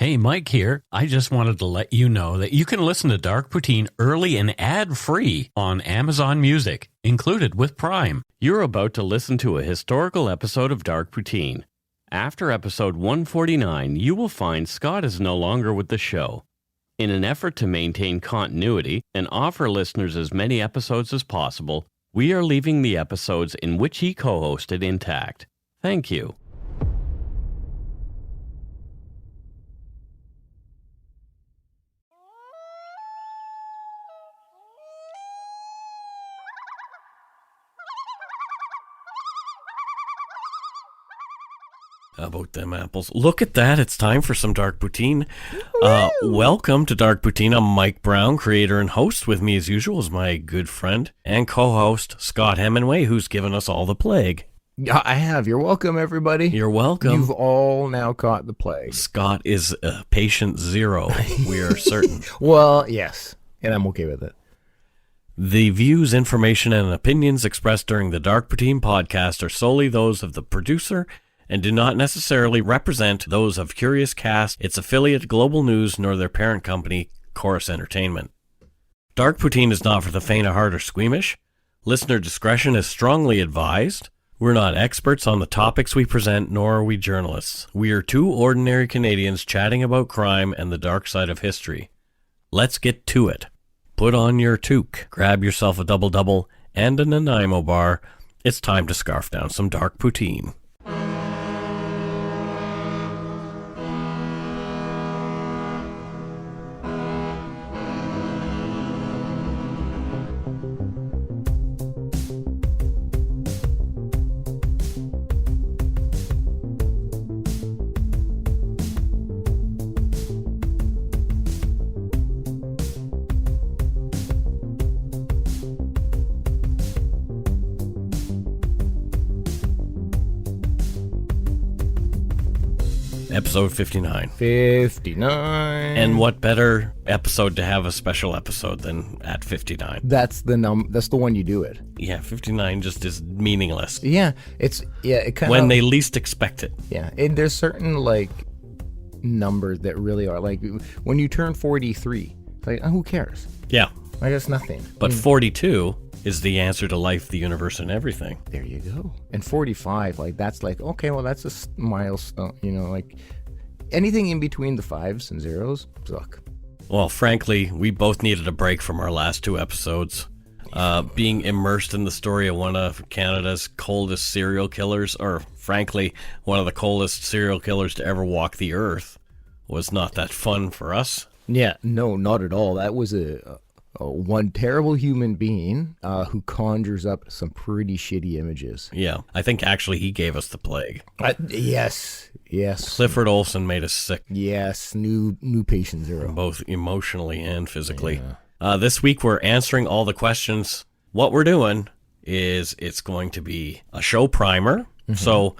Hey, Mike here. I just wanted to let you know that you can listen to Dark Poutine early and ad-free on Amazon Music, included with Prime. You're about to listen to a historical episode of Dark Poutine. After episode 149, you will find Scott is no longer with the show. In an effort to maintain continuity and offer listeners as many episodes as possible, we are leaving the episodes in which he co-hosted intact. Thank you. How about them apples? Look at that. It's time for some Dark Poutine. Welcome to Dark Poutine. I'm Mike Brown, creator and host. With me, as usual, is my good friend and co-host, Scott Hemingway, who's given us all the plague. I have. You're welcome, everybody. You're welcome. You've all now caught the plague. Scott is patient zero, we are certain. Well, yes, and I'm okay with it. The views, information, and opinions expressed during the Dark Poutine podcast are solely those of the producer and do not necessarily represent those of Curious Cast, its affiliate Global News, nor their parent company, Chorus Entertainment. Dark Poutine is not for the faint of heart or squeamish. Listener discretion is strongly advised. We're not experts on the topics we present, nor are we journalists. We are two ordinary Canadians chatting about crime and the dark side of history. Let's get to it. Put on your toque, grab yourself a double-double and a Nanaimo bar. It's time to scarf down some Dark Poutine. Episode 59. 59. And what better episode to have a special episode than at 59? That's the one you do it. Yeah, 59 just is meaningless. Yeah, it kind of when they least expect it. Yeah, and there's certain like numbers that really are like when you turn 43. It's like, who cares? Yeah. I guess nothing. But 42 is the answer to life, the universe, and everything. There you go. And 45, like that's like, okay, well that's a milestone, like anything in between the fives and zeros, suck. Well, frankly, we both needed a break from our last two episodes. Being immersed in the story of one of Canada's coldest serial killers, or frankly, one of the coldest serial killers to ever walk the earth, was not that fun for us. Yeah, no, not at all. That was a one terrible human being who conjures up some pretty shitty images. Yeah, I think actually he gave us the plague. Yes. Clifford Olson made us sick. Yes, new patient zero. Both emotionally and physically. Yeah. This week we're answering all the questions. What we're doing is it's going to be a show primer. Mm-hmm. So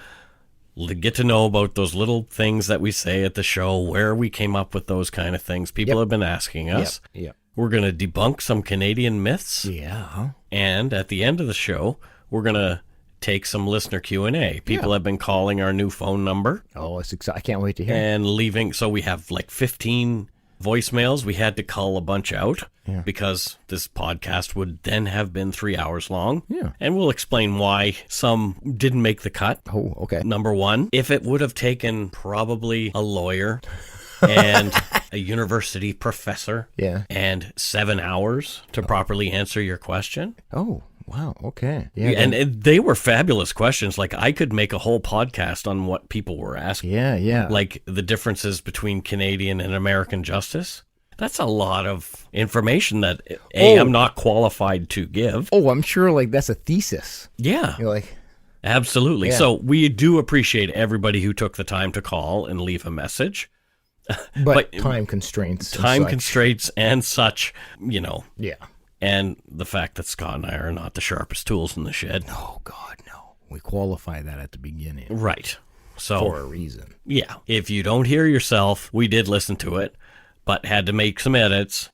get to know about those little things that we say at the show, where we came up with those kind of things. People have been asking us. Yep. We're going to debunk some Canadian myths. Yeah. And at the end of the show, we're going to take some listener Q&A. People have been calling our new phone number. Oh, it's exciting. I can't wait to hear. And leaving. So we have like 15 voicemails. We had to cull a bunch out because this podcast would then have been 3 hours long. Yeah. And we'll explain why some didn't make the cut. Oh, okay. Number one, if it would have taken probably a lawyer and a university professor and 7 hours to properly answer your question. Oh, wow. Okay. Yeah. And they were fabulous questions. Like I could make a whole podcast on what people were asking. Yeah. Like the differences between Canadian and American justice. That's a lot of information that I'm not qualified to give. Oh, I'm sure like that's a thesis. Yeah. You're like, absolutely. Yeah. So we do appreciate everybody who took the time to call and leave a message. But time constraints. And such, Yeah. And the fact that Scott and I are not the sharpest tools in the shed. Oh, God, no. We qualify that at the beginning. Right. So for a reason. Yeah. If you don't hear yourself, we did listen to it, but had to make some edits.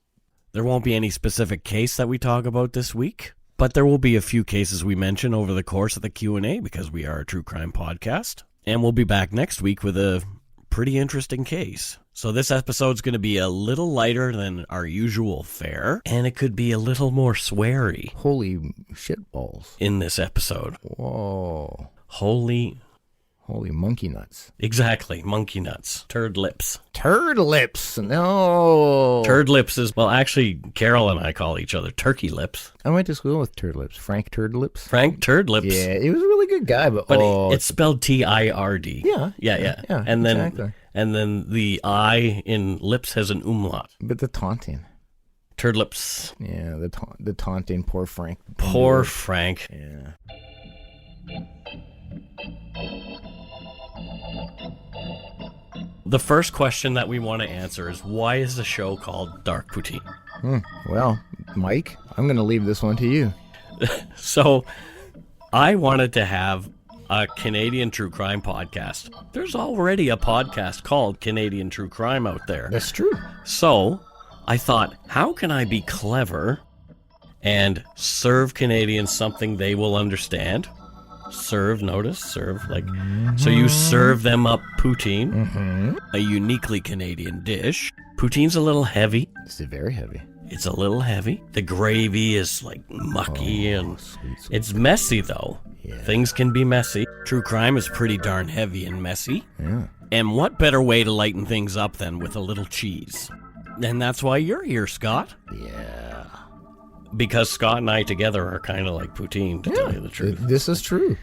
There won't be any specific case that we talk about this week, but there will be a few cases we mention over the course of the Q&A because we are a true crime podcast. And we'll be back next week with a pretty interesting case. So this episode's going to be a little lighter than our usual fare, and it could be a little more sweary Holy shitballs. in this episode. Whoa. Holy monkey nuts. Exactly, monkey nuts. Turd lips. Turd lips. No. Turd lips is, well, actually, Carol and I call each other turkey lips. I went to school with Turd Lips. Frank Turd Lips. Frank Turd lips. Yeah, he was a really good guy, but It's spelled Tird. Yeah. And then, exactly. and then the I in lips has an umlaut. But the taunting. Turd lips. Yeah, the taunting. Poor Frank. Poor Frank. Yeah. The first question that we want to answer is, why is the show called Dark Poutine? Well, Mike, I'm going to leave this one to you. So, I wanted to have a Canadian true crime podcast. There's already a podcast called Canadian True Crime out there. That's true. So, I thought, how can I be clever and serve Canadians something they will understand? Serve, like, so you serve them up poutine, a uniquely Canadian dish. Poutine's a little heavy. It's very heavy. It's a little heavy. The gravy is like mucky and Sweet. it's messy though. Yeah. Things can be messy. True crime is pretty darn heavy and messy. Yeah. And what better way to lighten things up than with a little cheese? And that's why you're here, Scott. Yeah. Because Scott and I together are kind of like poutine, to tell you the truth. This is true.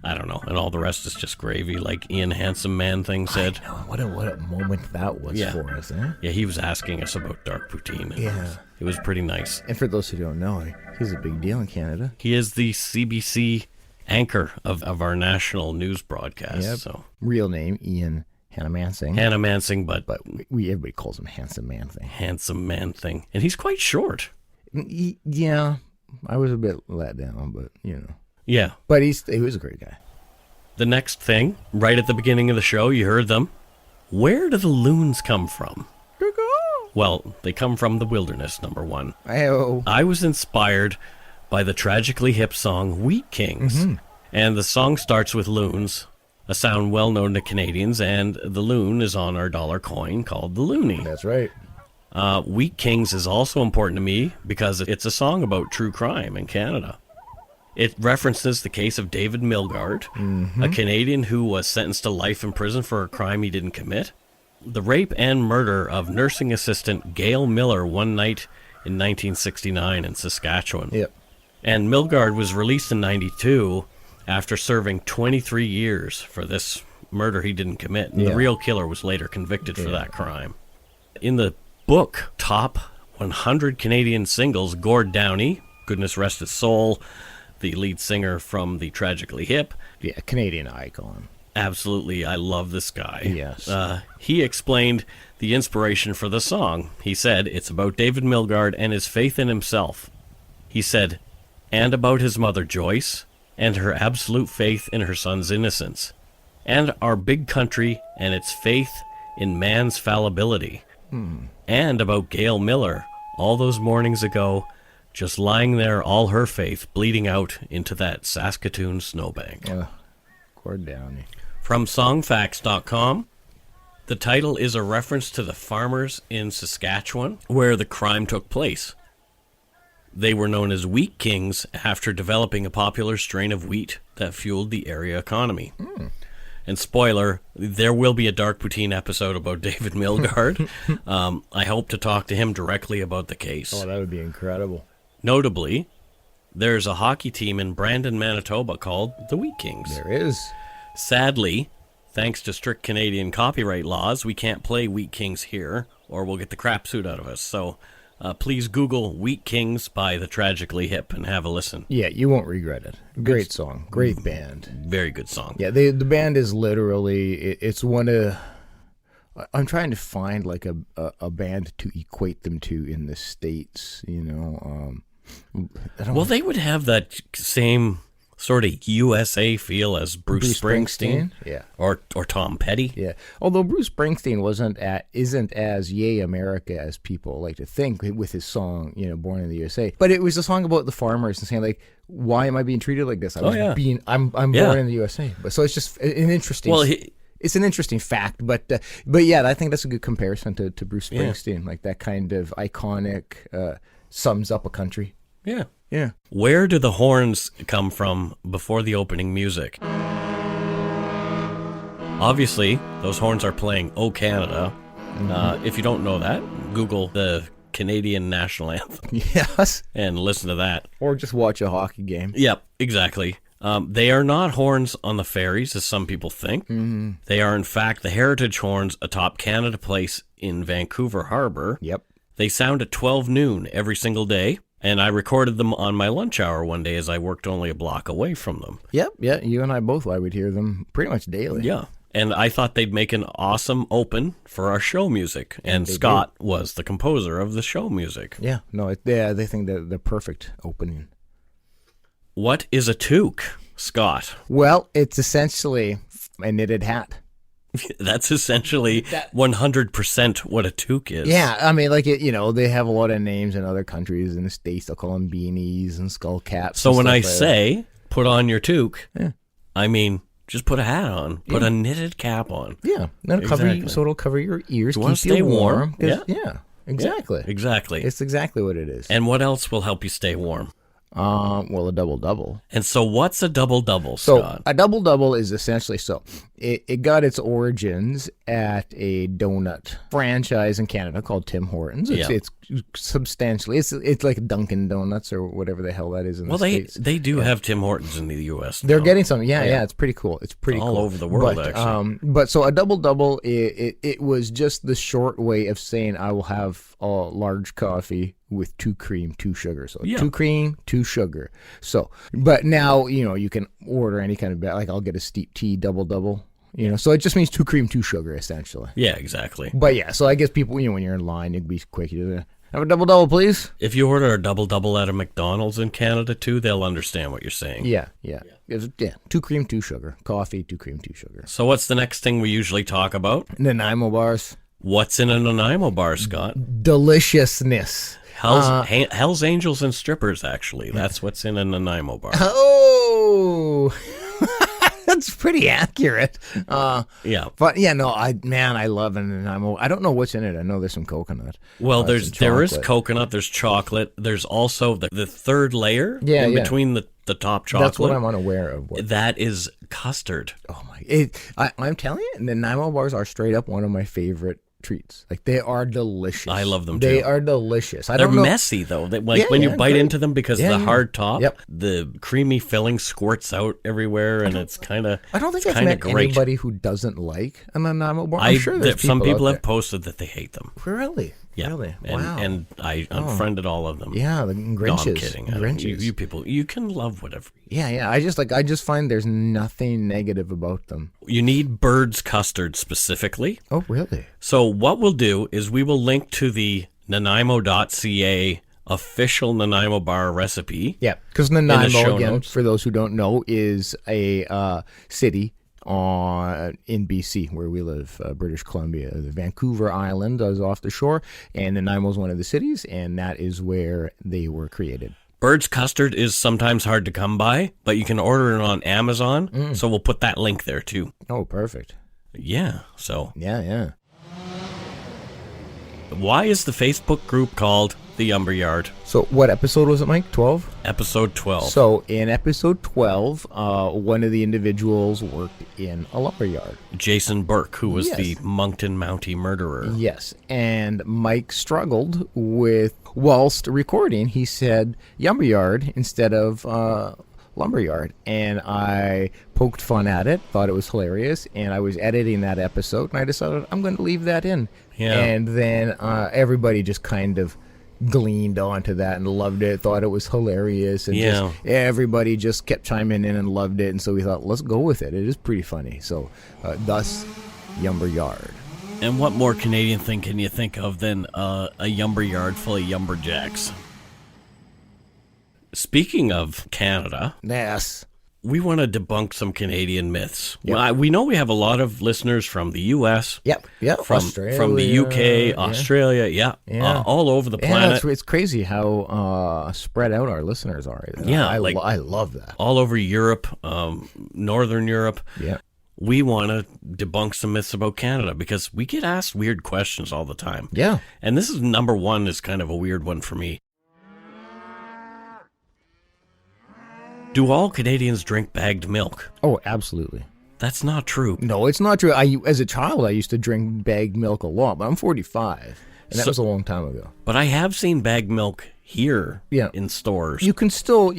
I don't know. And all the rest is just gravy, like Ian Handsome Man thing said. I know. What a moment that was Yeah. for us, eh? Yeah, he was asking us about dark poutine. And Yeah. It was pretty nice. And for those who don't know, he's a big deal in Canada. He is the CBC anchor of our national news broadcast. Yep. So Real name, Ian Hannah-Mansing. Hannah Mansing, but But everybody calls him Handsome Man thing. Handsome Man thing. And he's quite short. Yeah. I was a bit let down, but, Yeah. But he was a great guy. The next thing, right at the beginning of the show, you heard them. Where do the loons come from? Well, they come from the wilderness, number one. I was inspired by the tragically hip song Wheat Kings. And the song starts with loons, a sound well known to Canadians, and the loon is on our dollar coin called the loonie. That's right. Wheat Kings is also important to me because it's a song about true crime in Canada. It references the case of David Milgaard, a Canadian who was sentenced to life in prison for a crime he didn't commit. The rape and murder of nursing assistant Gail Miller one night in 1969 in Saskatchewan. Yep. And Milgaard was released in 92 after serving 23 years for this murder he didn't commit. And the real killer was later convicted for that crime. In the book Top 100 Canadian Singles, Gord Downey, goodness rest his soul, the lead singer from the Tragically Hip. Yeah, Canadian icon. Absolutely, I love this guy. Yes. He explained the inspiration for the song. He said, it's about David Milgaard and his faith in himself. He said, and about his mother Joyce, and her absolute faith in her son's innocence, and our big country and its faith in man's fallibility, and about Gail Miller, all those mornings ago, just lying there, all her faith bleeding out into that Saskatoon snowbank. Yeah. Gord Downey. From songfacts.com, the title is a reference to the farmers in Saskatchewan where the crime took place. They were known as Wheat Kings after developing a popular strain of wheat that fueled the area economy. And spoiler, there will be a Dark Poutine episode about David Milgaard. I hope to talk to him directly about the case. Oh, that would be incredible. Notably, there's a hockey team in Brandon, Manitoba called the Wheat Kings. There is. Sadly, thanks to strict Canadian copyright laws, we can't play Wheat Kings here, or we'll get the crap suit out of us. So please Google Wheat Kings by the Tragically Hip and have a listen. Yeah, you won't regret it. Great song. Great band. Very good song. Yeah, the band is literally, it's one of, I'm trying to find like a band to equate them to in the States, Well, they would have that same sort of USA feel as Bruce Springsteen. Yeah. Or Tom Petty. Yeah. Although Bruce Springsteen isn't as yay America as people like to think with his song, Born in the USA. But it was a song about the farmers and saying like, why am I being treated like this? I'm born in the USA. But so it's just an interesting. Well, it's an interesting fact, but yeah, I think that's a good comparison to Bruce Springsteen. Like that kind of iconic sums up a country. Yeah. Yeah. Where do the horns come from before the opening music? Obviously, those horns are playing "O Canada." If you don't know that, Google the Canadian national anthem. Yes. And listen to that. Or just watch a hockey game. Yep, exactly. They are not horns on the ferries, as some people think. Mm-hmm. They are, in fact, the heritage horns atop Canada Place in Vancouver Harbor. Yep. They sound at 12 noon every single day, and I recorded them on my lunch hour one day as I worked only a block away from them. Yep, yeah, you and I both, I would hear them pretty much daily. Yeah. And I thought they'd make an awesome open for our show music. And Scott was the composer of the show music. Yeah, no, they think they're perfect opening. What is a toque, Scott? Well, it's essentially a knitted hat. That's essentially 100% what a toque is. Yeah, I mean, like, they have a lot of names in other countries. In the States, they'll call them beanies and skull caps. So when I say, put on your toque, I mean... just put a hat on. Put a knitted cap on. Yeah. That'll cover you, so it'll cover your ears. You want to stay warm. Yeah, exactly. Yeah, exactly. It's exactly what it is. And what else will help you stay warm? Well, a double-double. And so what's a double-double, Scott? So a double-double is essentially it got its origins at a donut franchise in Canada called Tim Hortons. It's substantially, it's like Dunkin' Donuts or whatever the hell that is in the States. They do have Tim Hortons in the U.S. They're getting some. Yeah, it's pretty cool. It's pretty all cool. over the world, actually. But so a double-double, it was just the short way of saying I will have a large coffee with 2 cream, 2 sugar. So 2 cream, 2 sugar. So, but now, you can order any kind of, like I'll get a steep tea double-double. So it just means 2 cream, 2 sugar, essentially. Yeah, exactly. But yeah, so I guess people, when you're in line, you'd be quick. You have a double-double, please? If you order a double-double at a McDonald's in Canada, too, they'll understand what you're saying. Yeah. 2 cream, 2 sugar. Coffee, 2 cream, 2 sugar. So what's the next thing we usually talk about? Nanaimo bars. What's in a Nanaimo bar, Scott? Deliciousness. Hell's Angels and strippers, actually. That's what's in a Nanaimo bar. Oh... That's pretty accurate. Yeah. But yeah, no, I love it. And I don't know what's in it. I know there's some coconut. Well, there is coconut, there's chocolate, there's also the third layer in between the top chocolate. That's what I'm unaware of. That is custard. Oh my! I'm telling you, the Nanaimo bars are straight up one of my favorite treats. Like, they are delicious. I love them too. They are delicious. They're messy though. When you bite into them, because of the hard top, the creamy filling squirts out everywhere, and it's kind of. I don't think I've met anybody who doesn't like a Nanaimo bar. I'm sure there's some people have posted that they hate them. Really? Yeah. Really? Wow. And I unfriended all of them. Yeah, the Grinches. No, I'm kidding. Grinches. You people, you can love whatever. Yeah. I just find there's nothing negative about them. You need bird's custard specifically. Oh, really? So what we'll do is we will link to the Nanaimo.ca official Nanaimo bar recipe. Yeah, because Nanaimo, again, for those who don't know, is a city in BC, where we live, British Columbia. The Vancouver Island is off the shore, and Nanaimo is one of the cities, and that is where they were created. Bird's custard is sometimes hard to come by, but you can order it on Amazon, so we'll put that link there too. Oh, perfect. Yeah, so. Yeah. Why is the Facebook group called The Lumber Yard? So what episode was it, Mike? 12? Episode 12. So in episode 12, one of the individuals worked in a lumber yard. Jason Burke, who was the Moncton Mountie murderer. Yes, and Mike struggled with, whilst recording, he said lumber yard instead of lumberyard, and I poked fun at it, thought it was hilarious, and I was editing that episode, and I decided I'm going to leave that in. Yeah. And then everybody just kind of gleaned onto that and loved it, thought it was hilarious, and just everybody just kept chiming in and loved it, and so we thought, let's go with it. It is pretty funny. So thus Lumber Yard. And what more Canadian thing can you think of than a lumber yard full of lumberjacks? Speaking of Canada, yes, we want to debunk some Canadian myths. Yep. We know we have a lot of listeners from the U.S. Yep. From the U.K., Australia, all over the planet. It's crazy how spread out our listeners are. Yeah, I love that. All over Europe, Northern Europe. Yeah. we want to debunk some myths about Canada because we get asked weird questions all the time. Yeah. And this is number one is kind of a weird one for me. Do all Canadians drink bagged milk? Oh, absolutely. That's not true. No, it's not true. As a child, I used to drink bagged milk a lot, but I'm 45, and that was a long time ago. But I have seen bagged milk here in stores. You can still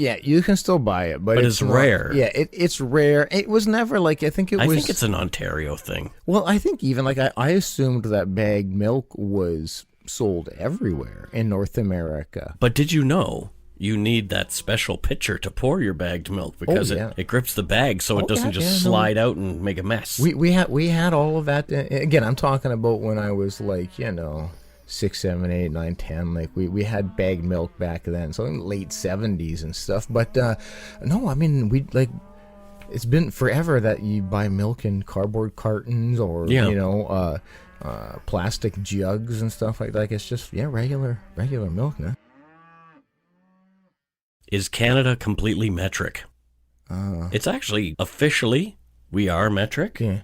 buy it, but it's rare. Yeah, it's rare. It was never like, I think it's an Ontario thing. Well, I think even like I assumed that bagged milk was sold everywhere in North America. But did you know you need that special pitcher to pour your bagged milk because it grips the bag so it doesn't just slide out and make a mess? We had all of that. Again, I'm talking about when I was like, 6, 7, 8, 9, 10. Like we had bagged milk back then, so in the late 70s and stuff. But no, I mean, it's been forever that you buy milk in cardboard cartons or plastic jugs and stuff like that. It's just regular milk now. Is Canada completely metric? It's actually officially we are metric. Yeah.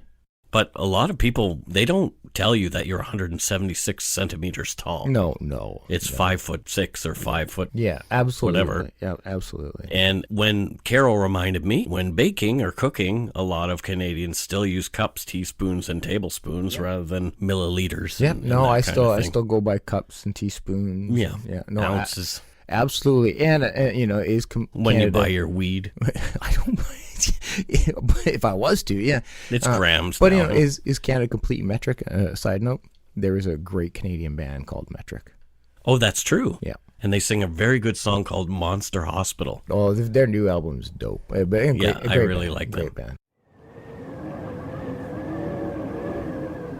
But a lot of people, they don't tell you that you're 176 centimeters tall. No. It's 5'6" or 5 foot. Yeah, absolutely. Whatever. Yeah, absolutely. And when Carol reminded me, when baking or cooking, a lot of Canadians still use cups, teaspoons, and tablespoons rather than milliliters. Yep. No, I still go by cups and teaspoons. Yeah. No, ounces. Absolutely, and is when you buy your weed. I don't. But if I was to, yeah, it's grams. But now. Is Canada complete metric? Side note: there is a great Canadian band called Metric. Oh, that's true. Yeah, and they sing a very good song called Monster Hospital. Oh, their new album's dope. But I really like them. Great band.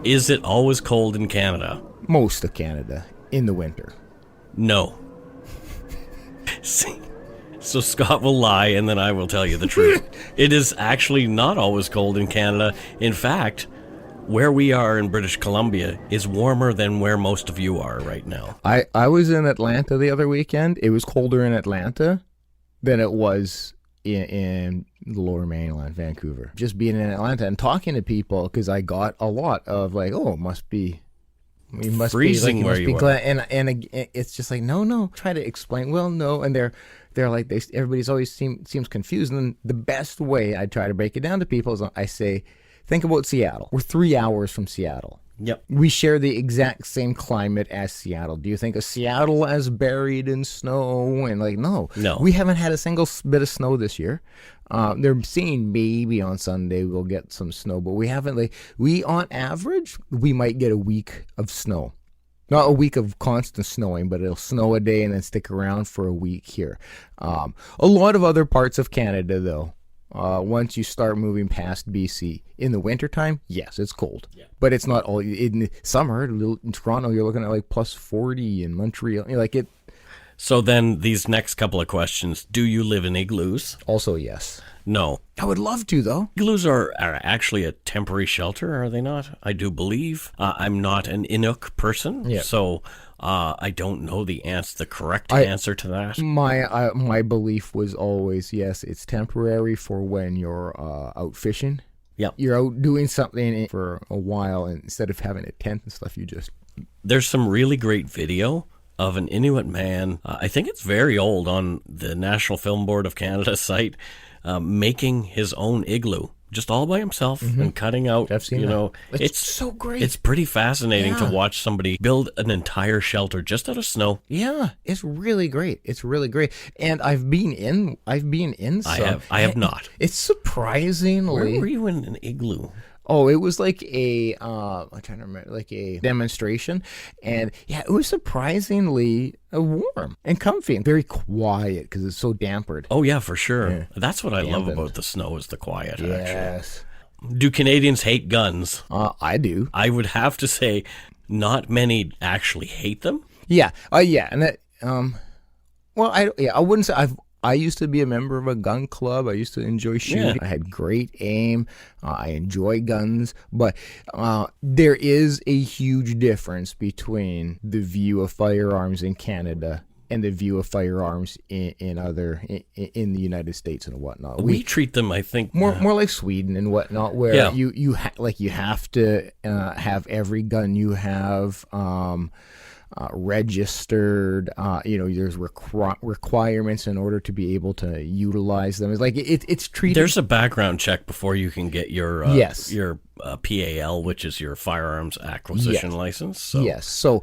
Is it always cold in Canada? Most of Canada in the winter. No. See, so Scott will lie, and then I will tell you the truth. It is actually not always cold in Canada. In fact, where we are in British Columbia is warmer than where most of you are right now. I was in Atlanta the other weekend. It was colder in Atlanta than it was in the Lower Mainland, Vancouver. Just being in Atlanta and talking to people, because I got a lot of like, oh, it must be... You must freezing be, like, where you are. And it's just like, no. Try to explain. Well, no. And they're like, everybody's always seems confused. And the best way I try to break it down to people is I say, think about Seattle. We're 3 hours from Seattle. Yep. We share the exact same climate as Seattle. Do you think of Seattle as buried in snow? And like, no. We haven't had a single bit of snow this year. They're saying maybe on Sunday we'll get some snow, but we haven't. We on average, we might get a week of snow. Not a week of constant snowing, but it'll snow a day and then stick around for a week here. A lot of other parts of Canada, though, once you start moving past BC, in the wintertime, yes, it's cold. Yeah. But it's not all. In the summer, in Toronto, you're looking at like plus 40 in Montreal. So then these next couple of questions. Do you live in igloos? Also, yes. No. I would love to, though. Igloos are actually a temporary shelter, are they not? I do believe. I'm not an Inuk person, so I don't know the correct answer to that. My belief was always, yes, it's temporary for when you're out fishing. Yep. You're out doing something for a while, and instead of having a tent and stuff, you just... There's some really great video of an Inuit man, I think it's very old, on the National Film Board of Canada site, making his own igloo, just all by himself, and cutting out, I've seen that. It's so great. It's pretty fascinating to watch somebody build an entire shelter just out of snow. Yeah, it's really great. It's really great. And I've been in some. I have not. It's surprisingly... Where were you in an igloo? Oh, it was like I'm trying to remember, like a demonstration. And yeah, it was surprisingly warm and comfy and very quiet because it's so dampered. Oh, yeah, for sure. Yeah. That's what I love about the snow is the quiet, yes. actually. Do Canadians hate guns? I do. I would have to say not many actually hate them. Yeah. Yeah. And that, well, I wouldn't say I used to be a member of a gun club. I used to enjoy shooting. I had great aim. I enjoy guns. But there is a huge difference between the view of firearms in Canada and the view of firearms in the United States and whatnot. We treat them, I think, more like Sweden and whatnot, where you have to have every gun you have registered. There's requirements in order to be able to utilize them. It's like it's treated. There's a background check before you can get your PAL, which is your firearms acquisition license. So. Yes, so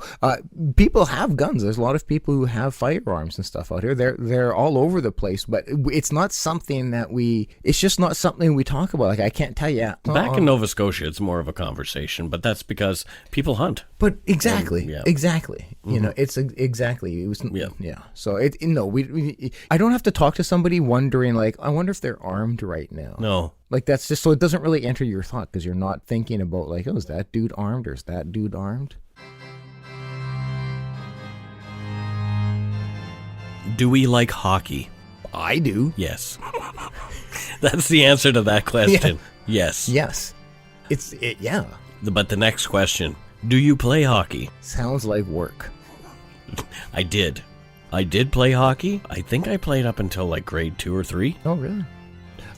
people have guns. There's a lot of people who have firearms and stuff out here. They're all over the place, but it's not something that it's just not something we talk about. Like, I can't tell you. Back in Nova Scotia, it's more of a conversation, but that's because people hunt. But exactly. Mm-hmm. It's exactly. It was So I don't have to talk to somebody wondering, like, I wonder if they're armed right now. No. Like, that's just so it doesn't really enter your thought because you're not thinking about, like, oh, is that dude armed or is that dude armed? Do we like hockey? I do. Yes. That's the answer to that question. Yeah. Yes. Yes. Yeah. But the next question, do you play hockey? Sounds like work. I did play hockey. I think I played up until like grade 2 or 3. Oh, really?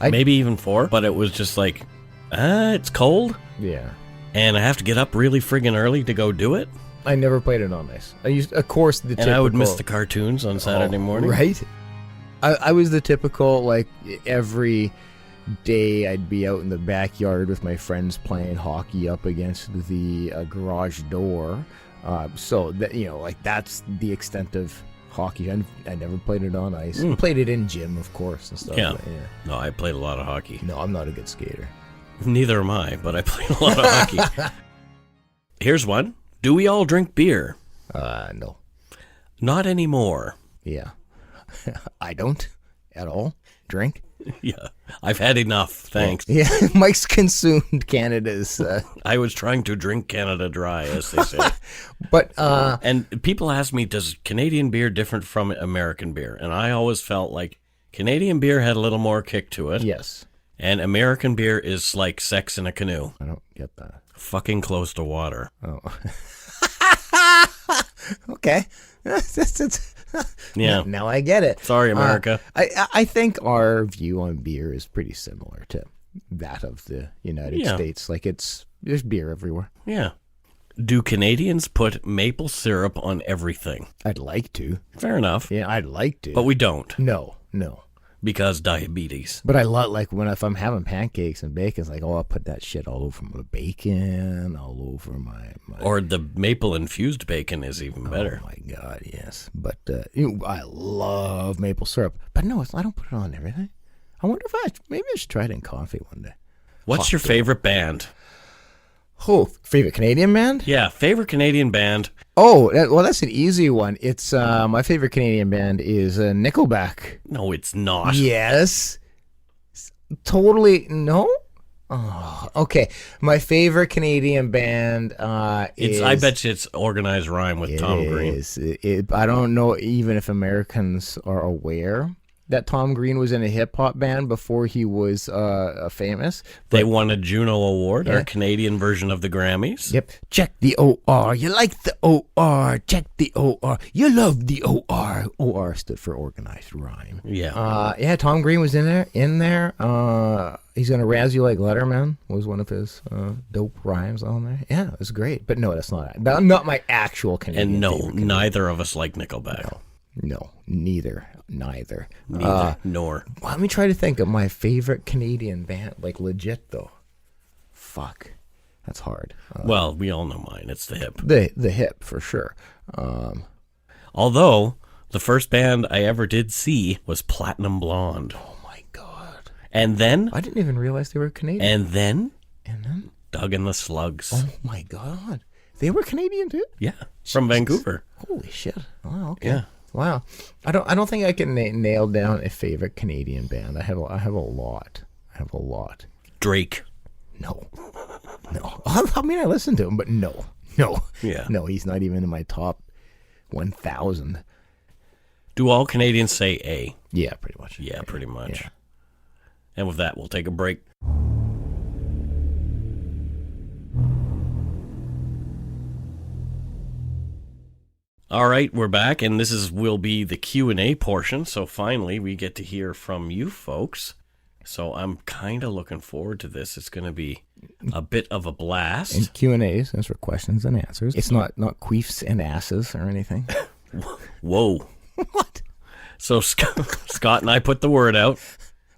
Maybe even 4, but it was just like, it's cold. Yeah. And I have to get up really friggin' early to go do it. I never played it on ice. I used, of course, the typical... And I would miss the cartoons on Saturday morning. Right? I was the typical, like, every day I'd be out in the backyard with my friends playing hockey up against the garage door. So, that that's the extent of hockey. I never played it on ice. Played it in gym, of course, and stuff. Yeah. No, I played a lot of hockey. No, I'm not a good skater. Neither am I, but I played a lot of hockey. Here's one. Do we all drink beer? No. Not anymore. Yeah. I don't at all drink. Yeah. I've had enough, thanks. Yeah, Mike's consumed Canada's... I was trying to drink Canada dry, as they say. But... And people ask me, does Canadian beer different from American beer? And I always felt like Canadian beer had a little more kick to it. Yes. And American beer is like sex in a canoe. I don't get that. Fucking close to water. Oh. Okay. Yeah. Now I get it. Sorry, America. I think our view on beer is pretty similar to that of the United States. Like, there's beer everywhere. Yeah. Do Canadians put maple syrup on everything? I'd like to. Fair enough. Yeah, I'd like to. But we don't. No. Because diabetes. But I love, like, if I'm having pancakes and bacon, it's like, I'll put that shit all over my bacon, all over my... Or the maple-infused bacon is even better. Oh, my God, yes. But I love maple syrup. But no, I don't put it on everything. I wonder if maybe I should try it in coffee one day. What's your favorite band? Oh, favorite Canadian band? Yeah, favorite Canadian band. Oh, that's an easy one. It's my favorite Canadian band is Nickelback. No, it's not. Yes. Totally. No? Oh, okay. My favorite Canadian band is... I bet you it's Organized Rhyme with Tom Green. I don't know even if Americans are aware that Tom Green was in a hip-hop band before he was famous. They won a Juno Award, our Canadian version of the Grammys. Yep. Check the O-R. You like the O-R. Check the O-R. You love the O-R. O-R stood for Organized Rhyme. Yeah. Tom Green was in there. He's Gonna Razz You Like Letterman was one of his dope rhymes on there. Yeah, it was great. But no, that's not my actual Canadian. And no, neither of us like Nickelback. No, neither. Neither. Nor. Let me try to think of my favorite Canadian band, like legit though. Fuck, that's hard. Well, we all know mine. It's the Hip. The Hip for sure. Although the first band I ever did see was Platinum Blonde. Oh my God! And then I didn't even realize they were Canadian. And then Doug and the Slugs. Oh my God! They were Canadian too? Yeah, from Vancouver. Holy shit! Wow. Okay. Yeah. Wow, I don't think I can nail down a favorite Canadian band. I have a lot. Drake. No. I mean, I listen to him, but no. Yeah. No, he's not even in my top 1,000. Do all Canadians say A? Yeah, pretty much. Yeah, pretty much. Yeah. And with that, we'll take a break. All right, we're back, and will be the Q&A portion. So finally, we get to hear from you folks. So I'm kind of looking forward to this. It's going to be a bit of a blast. And Q&As, that's for questions and answers. It's not queefs and asses or anything. Whoa. What? So Scott and I put the word out.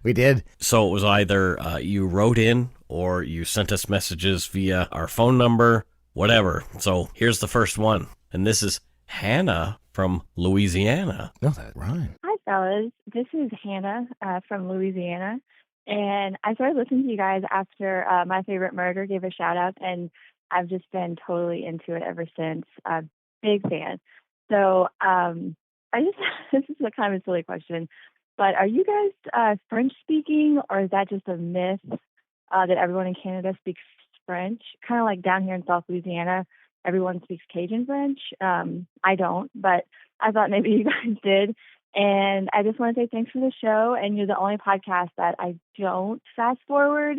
We did. So it was either you wrote in or you sent us messages via our phone number, whatever. So here's the first one. And this is Hannah from Louisiana. No, that's right. Hi, fellas. This is Hannah from Louisiana. And I started listening to you guys after My Favorite Murder gave a shout out, and I've just been totally into it ever since. Big fan. So this is a kind of a silly question, but are you guys French speaking, or is that just a myth that everyone in Canada speaks French? Kind of like down here in South Louisiana, everyone speaks Cajun French. I don't, but I thought maybe you guys did. And I just want to say thanks for the show. And you're the only podcast that I don't fast forward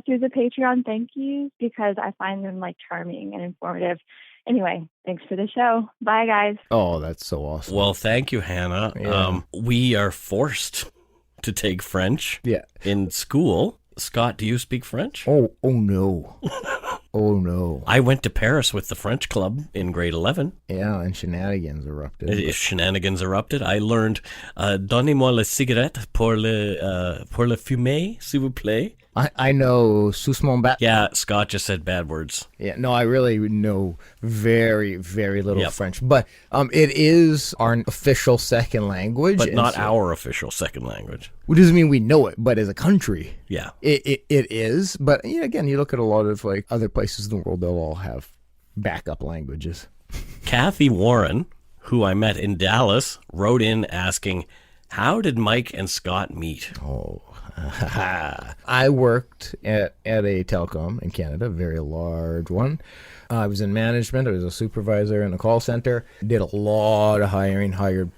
through the Patreon thank yous, because I find them like charming and informative. Anyway, thanks for the show. Bye, guys. Oh, that's so awesome. Well, thank you, Hannah. Yeah. We are forced to take French in school. Scott, do you speak French? Oh no. Oh no. I went to Paris with the French club in grade 11. Yeah, and shenanigans erupted. Shenanigans erupted. I learned, donnez-moi la cigarette pour le fumer, s'il vous plaît. I know sous mon bat. Yeah, Scott just said bad words. Yeah, no, I really know very, very little French. But it is our official second language. But not our official second language. Which doesn't mean we know it, but as a country, yeah, it is. But again, you look at a lot of like other places in the world, they'll all have backup languages. Kathy Warren, who I met in Dallas, wrote in asking, how did Mike and Scott meet? Oh, I worked at a telecom in Canada, a very large one. I was in management. I was a supervisor in a call center. Did a lot of hiring, hired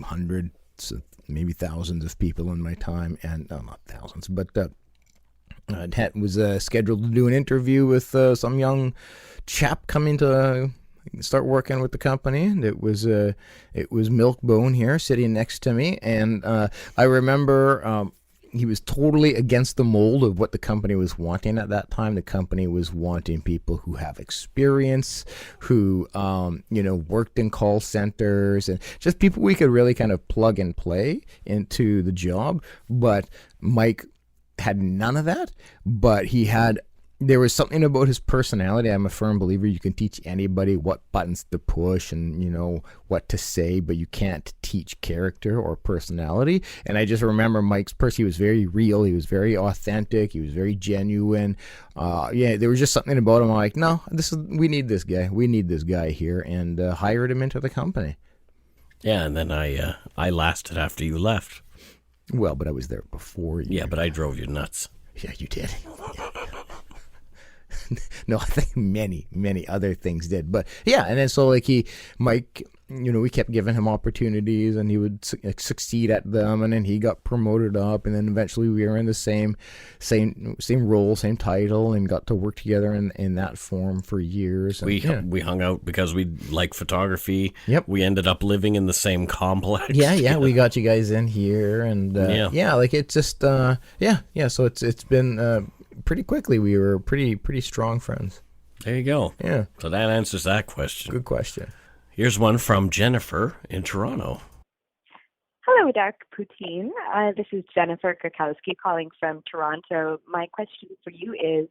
hundreds, maybe thousands of people in my time. And not thousands, but was scheduled to do an interview with some young chap coming to start working with the company. And it was Milkbone here sitting next to me. And I remember he was totally against the mold of what the company was wanting at that time. The company was wanting people who have experience, who, worked in call centers, and just people we could really kind of plug and play into the job. But Mike had none of that, but there was something about his personality. I'm a firm believer you can teach anybody what buttons to push and, what to say, but you can't teach character or personality. And I just remember Mike's person. He was very real. He was very authentic. He was very genuine. There was just something about him. I'm like, no, we need this guy. We need this guy here, and hired him into the company. Yeah, and then I lasted after you left. Well, but I was there before you. Yeah, but I drove you nuts. Yeah, you did. No, I think many, many other things did. But yeah, and then so Mike, we kept giving him opportunities, and he would succeed at them, and then he got promoted up, and then eventually we were in the same role, same title, and got to work together in that form for years. And, we hung out because we like photography. Yep. We ended up living in the same complex. Yeah, we got you guys in here, and it's just So it's been. Pretty quickly, we were pretty strong friends. There you go. Yeah. So that answers that question. Good question. Here's one from Jennifer in Toronto. Hello, Dark Poutine. This is Jennifer Krakowski calling from Toronto. My question for you is,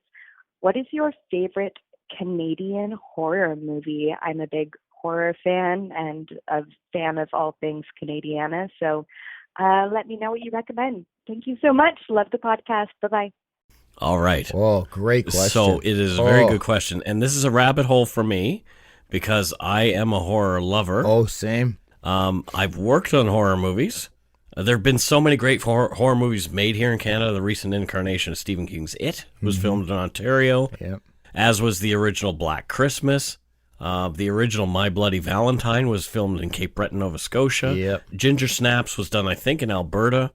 what is your favorite Canadian horror movie? I'm a big horror fan and a fan of all things Canadiana, so let me know what you recommend. Thank you so much. Love the podcast. Bye-bye. All right. Oh, great question. So it is a very good question. And this is a rabbit hole for me because I am a horror lover. Oh, same. I've worked on horror movies. There have been so many great horror movies made here in Canada. The recent incarnation of Stephen King's It was filmed in Ontario, as was the original Black Christmas. The original My Bloody Valentine was filmed in Cape Breton, Nova Scotia. Yep. Ginger Snaps was done, I think, in Alberta.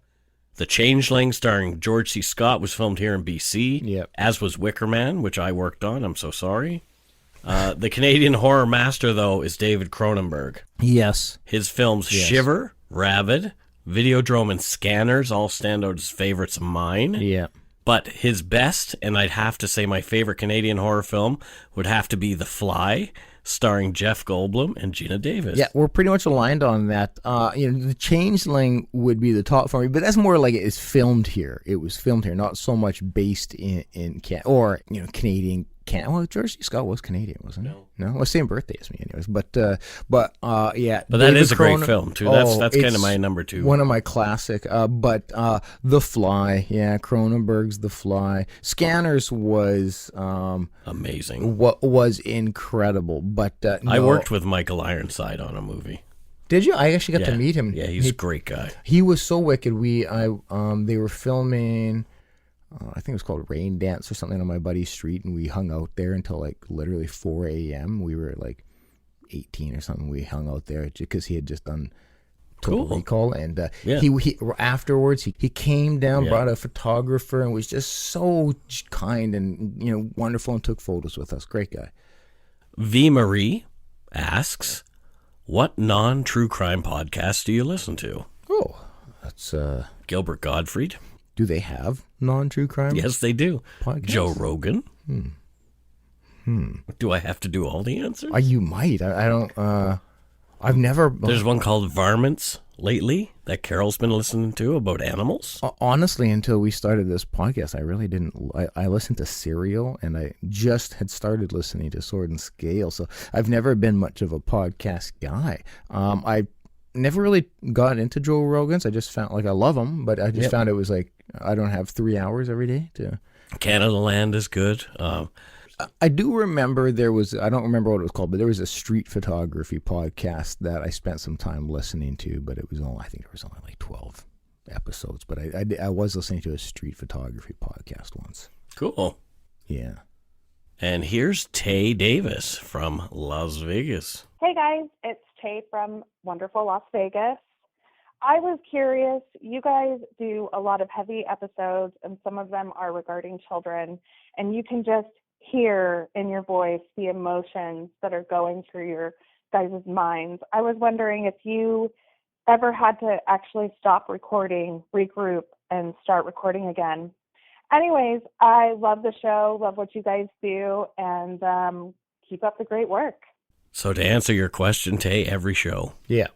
The Changeling, starring George C. Scott, was filmed here in BC, as was Wicker Man, which I worked on. I'm so sorry. The Canadian horror master, though, is David Cronenberg. Yes. His films Shiver, Rabid, Videodrome, and Scanners all stand out as favorites of mine. Yeah. But his best, and I'd have to say my favorite Canadian horror film, would have to be The Fly, starring Jeff Goldblum and Gina Davis. Yeah, we're pretty much aligned on that. The Changeling would be the top for me, but that's more like it is filmed here. It was filmed here, not so much based in Canada or Canadian. Well, George C. Scott was Canadian, wasn't he? No, well, same birthday as me, anyways. But yeah. But that David is a great film too. That's kind of my number 2. One of my classic. But The Fly, yeah, Cronenberg's The Fly. Scanners was amazing. What was incredible, but I worked with Michael Ironside on a movie. Did you? I actually got to meet him. Yeah, he's a great guy. He was so wicked. They were filming. I think it was called Rain Dance or something on my buddy's street, and we hung out there until like literally 4 a.m. We were like 18 or something. We hung out there because he had just done Total Recall, and he afterwards he came down, brought a photographer, and was just so kind and wonderful, and took photos with us. Great guy. V. Marie asks, "What non-true crime podcast do you listen to?" Oh, that's Gilbert Gottfried. Do they have non-true crime? Yes, they do. Podcasts? Joe Rogan. Do I have to do all the answers? You might. I don't. I've never. There's one called Varmints lately that Carol's been listening to about animals. Honestly, until we started this podcast, I really didn't. I listened to Serial, and I just had started listening to Sword and Scale, so I've never been much of a podcast guy. I never really got into Joe Rogan's. I just found I love him, but I just found it was like I don't have 3 hours every day to. Canada Land is good. I do remember there was, I don't remember what it was called, but there was a street photography podcast that I spent some time listening to, but it was only, I think there was only like 12 episodes, but I was listening to a street photography podcast once. Cool. Yeah. And here's Tay Davis from Las Vegas. Hey guys, it's Tay from wonderful Las Vegas. I was curious, you guys do a lot of heavy episodes, and some of them are regarding children, and you can just hear in your voice the emotions that are going through your guys' minds. I was wondering if you ever had to actually stop recording, regroup, and start recording again. Anyways, I love the show, love what you guys do, and keep up the great work. So to answer your question, Tay, every show. Yeah.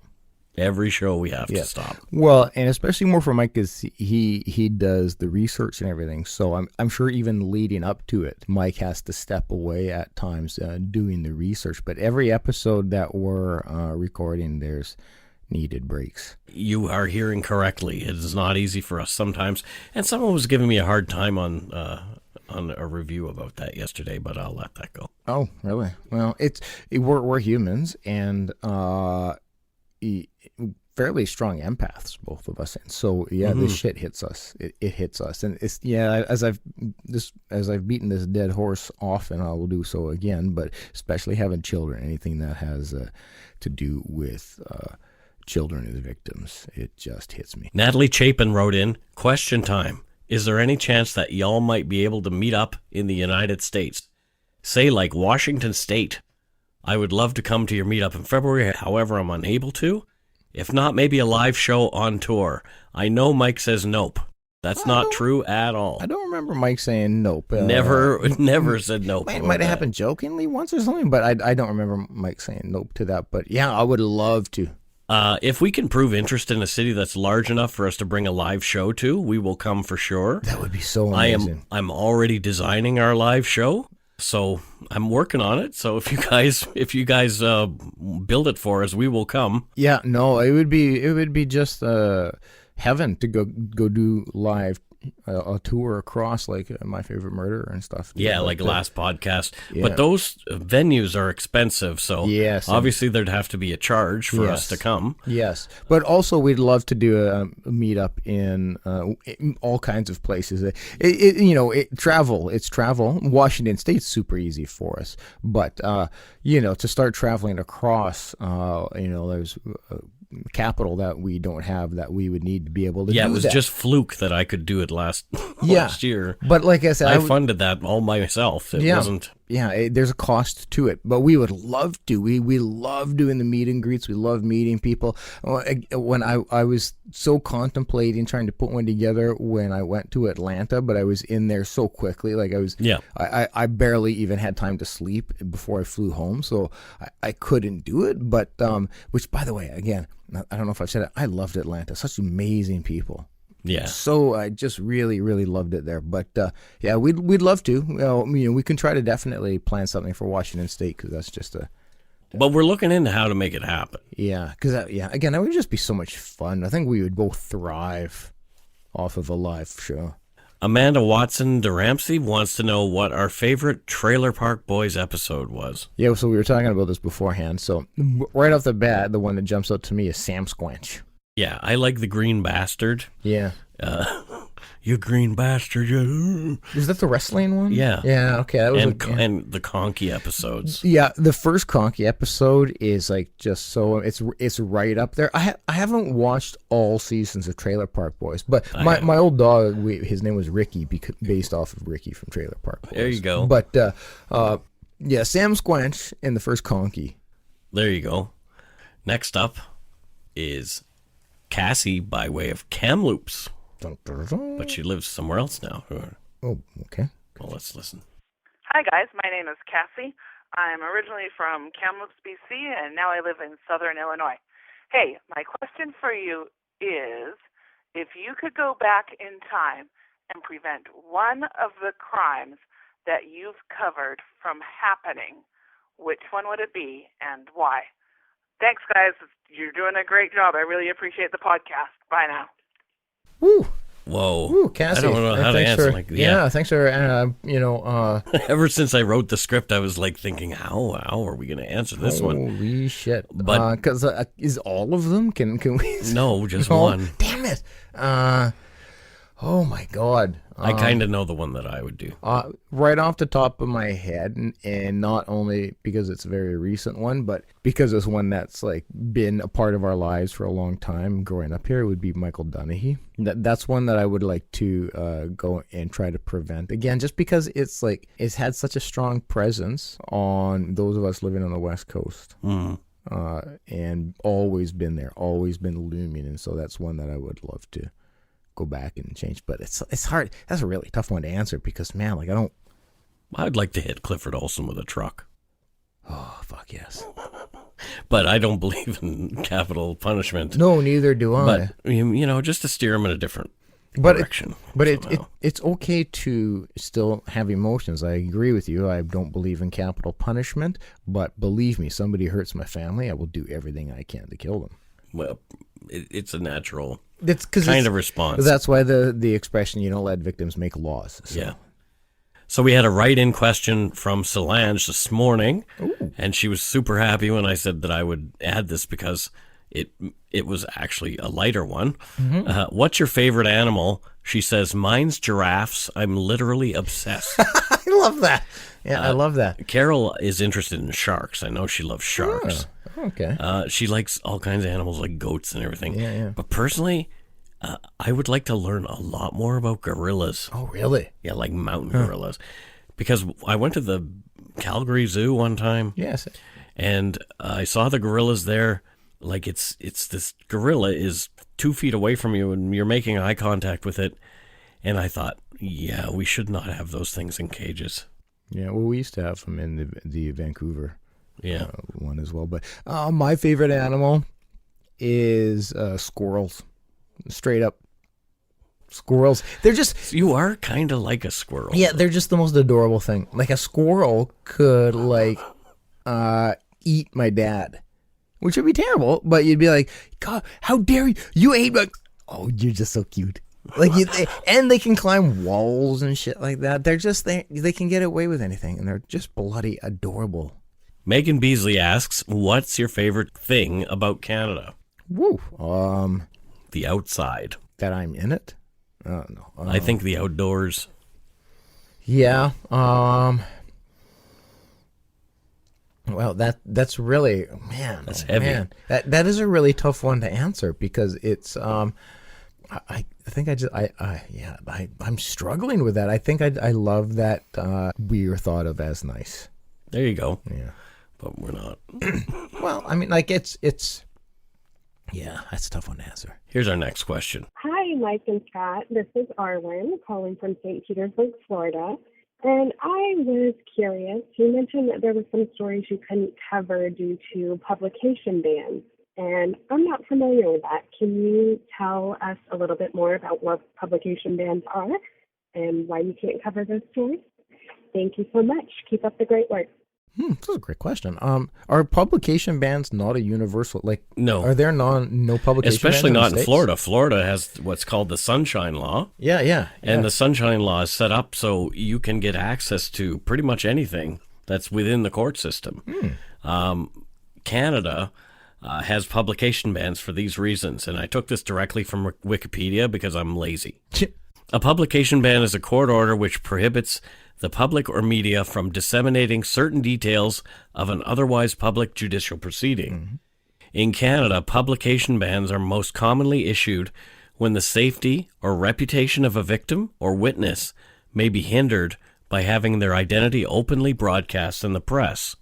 Every show we have to stop. Well, and especially more for Mike because he does the research and everything. So I'm sure even leading up to it, Mike has to step away at times doing the research. But every episode that we're recording, there's needed breaks. You are hearing correctly. It is not easy for us sometimes. And someone was giving me a hard time on a review about that yesterday, but I'll let that go. Oh, really? Well, we're humans, and fairly strong empaths, both of us, and so this shit hits us. It hits us, and it's as I've beaten this dead horse often, I will do so again. But especially having children, anything that has to do with children as victims, it just hits me. Natalie Chapin wrote in, question time. Is there any chance that y'all might be able to meet up in the United States? Say like Washington State. I would love to come to your meetup in February, however I'm unable to. If not, maybe a live show on tour. I know Mike says nope. That's not true at all. I don't remember Mike saying nope. Never said nope. It might have happened jokingly once or something, but I don't remember Mike saying nope to that. But yeah, I would love to. If we can prove interest in a city that's large enough for us to bring a live show to, we will come for sure. That would be so amazing. I'm already designing our live show, so I'm working on it. So if you guys build it for us, we will come. Yeah, no, it would be just heaven to go do live a tour across like My Favorite Murder and stuff. Yeah, like last podcast. Yeah. But those venues are expensive, so obviously there'd have to be a charge for us to come. Yes, but also we'd love to do a meetup in all kinds of places. Travel. It's travel. Washington State's super easy for us, but to start traveling across, there's capital that we don't have that we would need to be able to do it was just fluke that I could do it last year. But like I said, I funded that all myself. It wasn't. there's a cost to it, but we would love to. We love doing the meet and greets. We love meeting people. When I was so contemplating trying to put one together when I went to Atlanta, but I was in there so quickly. Like I barely even had time to sleep before I flew home, so I couldn't do it. But which, by the way, again, I don't know if I've said it. I loved Atlanta. Such amazing people. Yeah. So I just really, really loved it there. But we'd love to. Well, we can try to definitely plan something for Washington State, because that's just But we're looking into how to make it happen. Yeah, because again, that would just be so much fun. I think we would both thrive off of a live show. Amanda Watson DeRamsey wants to know what our favorite Trailer Park Boys episode was. Yeah, so we were talking about this beforehand. So right off the bat, the one that jumps out to me is Sam Squanch. Yeah, I like the Green Bastard. Yeah. You green bastard. Was that the wrestling one? Yeah. Yeah, okay. That was and the Conky episodes. Yeah, the first Conky episode is like just so it's right up there. I haven't watched all seasons of Trailer Park Boys, but my old dog, his name was Ricky, based off of Ricky from Trailer Park Boys. There you go. But Sam Squanch in the first Conky. There you go. Next up is Cassie by way of Kamloops. But she lives somewhere else now. Oh, okay. Well, let's listen. Hi, guys. My name is Cassie. I'm originally from Kamloops, BC, and now I live in southern Illinois. Hey, my question for you is, if you could go back in time and prevent one of the crimes that you've covered from happening, which one would it be and why? Thanks, guys. You're doing a great job. I really appreciate the podcast. Bye now. Woo. Whoa. Ooh, Cassie. I don't know how to answer. Thanks for, Ever since I wrote the script, I was like thinking, how are we going to answer this one? Holy shit. But because is all of them? Can we? No, just one. Damn it. Oh my God. I kind of know the one that I would do. Right off the top of my head, and not only because it's a very recent one, but because it's one that's like been a part of our lives for a long time growing up here, would be Michael Donaghy. That's one that I would like to go and try to prevent. Again, just because it's had such a strong presence on those of us living on the West Coast. Mm. And always been there, always been looming. And so that's one that I would love to go back and change, but it's hard. That's a really tough one to answer because, man, I'd like to hit Clifford Olson with a truck. Oh, fuck yes. But I don't believe in capital punishment. No, neither do I. But just to steer him in a different direction. It's okay to still have emotions. I agree with you. I don't believe in capital punishment, but believe me, somebody hurts my family, I will do everything I can to kill them. Well, it's a natural kind of response. That's why the expression, you don't let victims make laws. So. Yeah. So we had a write-in question from Solange this morning. Ooh. And she was super happy when I said that I would add this because it was actually a lighter one. Mm-hmm. What's your favorite animal? She says, mine's giraffes. I'm literally obsessed. I love that. Yeah, I love that. Carol is interested in sharks. I know she loves sharks. Oh, okay. She likes all kinds of animals like goats and everything. Yeah. But personally, I would like to learn a lot more about gorillas. Oh, really? Yeah, like mountain gorillas. Because I went to the Calgary Zoo one time. Yes. And I saw the gorillas there. Like it's this gorilla is 2 feet away from you and you're making eye contact with it. And I thought, yeah, we should not have those things in cages. Yeah, well, we used to have them in the Vancouver one as well. But my favorite animal is squirrels. Straight up squirrels. They're just... You are kind of like a squirrel. Yeah, they're just the most adorable thing. Like a squirrel could eat my dad, which would be terrible, but you'd be like, God, how dare you? You ate my... Oh, you're just so cute. And they can climb walls and shit like that. They're just they can get away with anything, and they're just bloody adorable. Megan Beasley asks, "What's your favorite thing about Canada?" Woo. The outside. That I'm in it. No. I think the outdoors. Yeah. Well, that's really that's heavy. Man, that is a really tough one to answer because it's I think I'm struggling with that. I think I love that we are thought of as nice. There you go. Yeah. But we're not. Well, I mean, like it's yeah, that's a tough one to answer. Here's our next question. Hi, Mike and Scott. This is Arwen calling from St. Petersburg, Florida. And I was curious. You mentioned that there were some stories you couldn't cover due to publication bans. And I'm not familiar with that. Can you tell us a little bit more about what publication bans are and why you can't cover those stories? Thank you so much. Keep up the great work. This is a great question. Are publication bans not a universal? Like, no, are there no publication? Especially bans not in States? Florida. Florida has what's called the Sunshine Law. Yeah. And the Sunshine Law is set up so you can get access to pretty much anything that's within the court system. Canada has publication bans for these reasons, and I took this directly from Wikipedia because I'm lazy. A publication ban is a court order which prohibits the public or media from disseminating certain details of an otherwise public judicial proceeding. In Canada, publication bans are most commonly issued when the safety or reputation of a victim or witness may be hindered by having their identity openly broadcast in the press.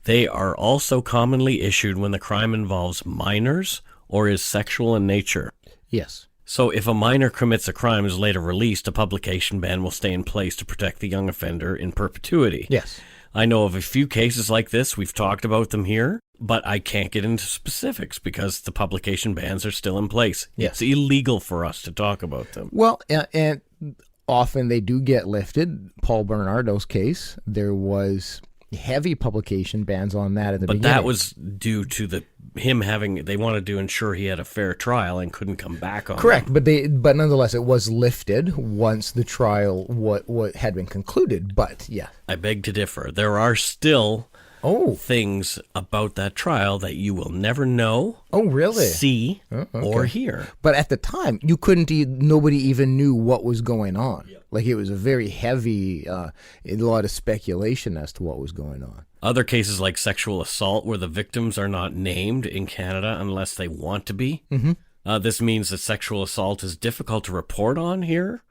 They are also commonly issued when the crime involves minors or is sexual in nature. Yes. So if a minor commits a crime and is later released, a publication ban will stay in place to protect the young offender in perpetuity. Yes. I know of a few cases like this. We've talked about them here, but I can't get into specifics because the publication bans are still in place. Yes. It's illegal for us to talk about them. Well, and often they do get lifted. Paul Bernardo's case, there was heavy publication bans on that at the beginning. But that was due to they wanted to ensure he had a fair trial and couldn't come back on Correct, them. but nonetheless, it was lifted once the trial what had been concluded. But yeah, I beg to differ. There are still things about that trial that you will never know. Oh, really? See or hear. But at the time, you couldn't. Nobody even knew what was going on. Yep. Like it was a very heavy, a lot of speculation as to what was going on. Other cases like sexual assault where the victims are not named in Canada unless they want to be. This means that sexual assault is difficult to report on here,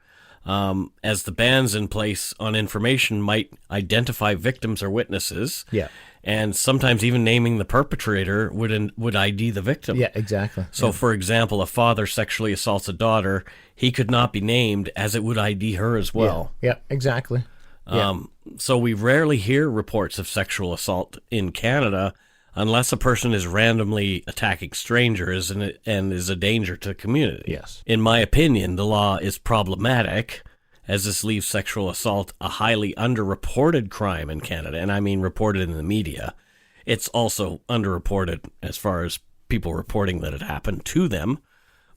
as the bans in place on information might identify victims or witnesses. Yeah. And sometimes even naming the perpetrator would ID the victim. Yeah, exactly. So, for example, a father sexually assaults a daughter, he could not be named as it would ID her as well. Yeah, exactly. So we rarely hear reports of sexual assault in Canada unless a person is randomly attacking strangers and is a danger to the community. Yes. In my opinion, the law is problematic, as this leaves sexual assault a highly underreported crime in Canada, and I mean reported in the media. It's also underreported as far as people reporting that it happened to them,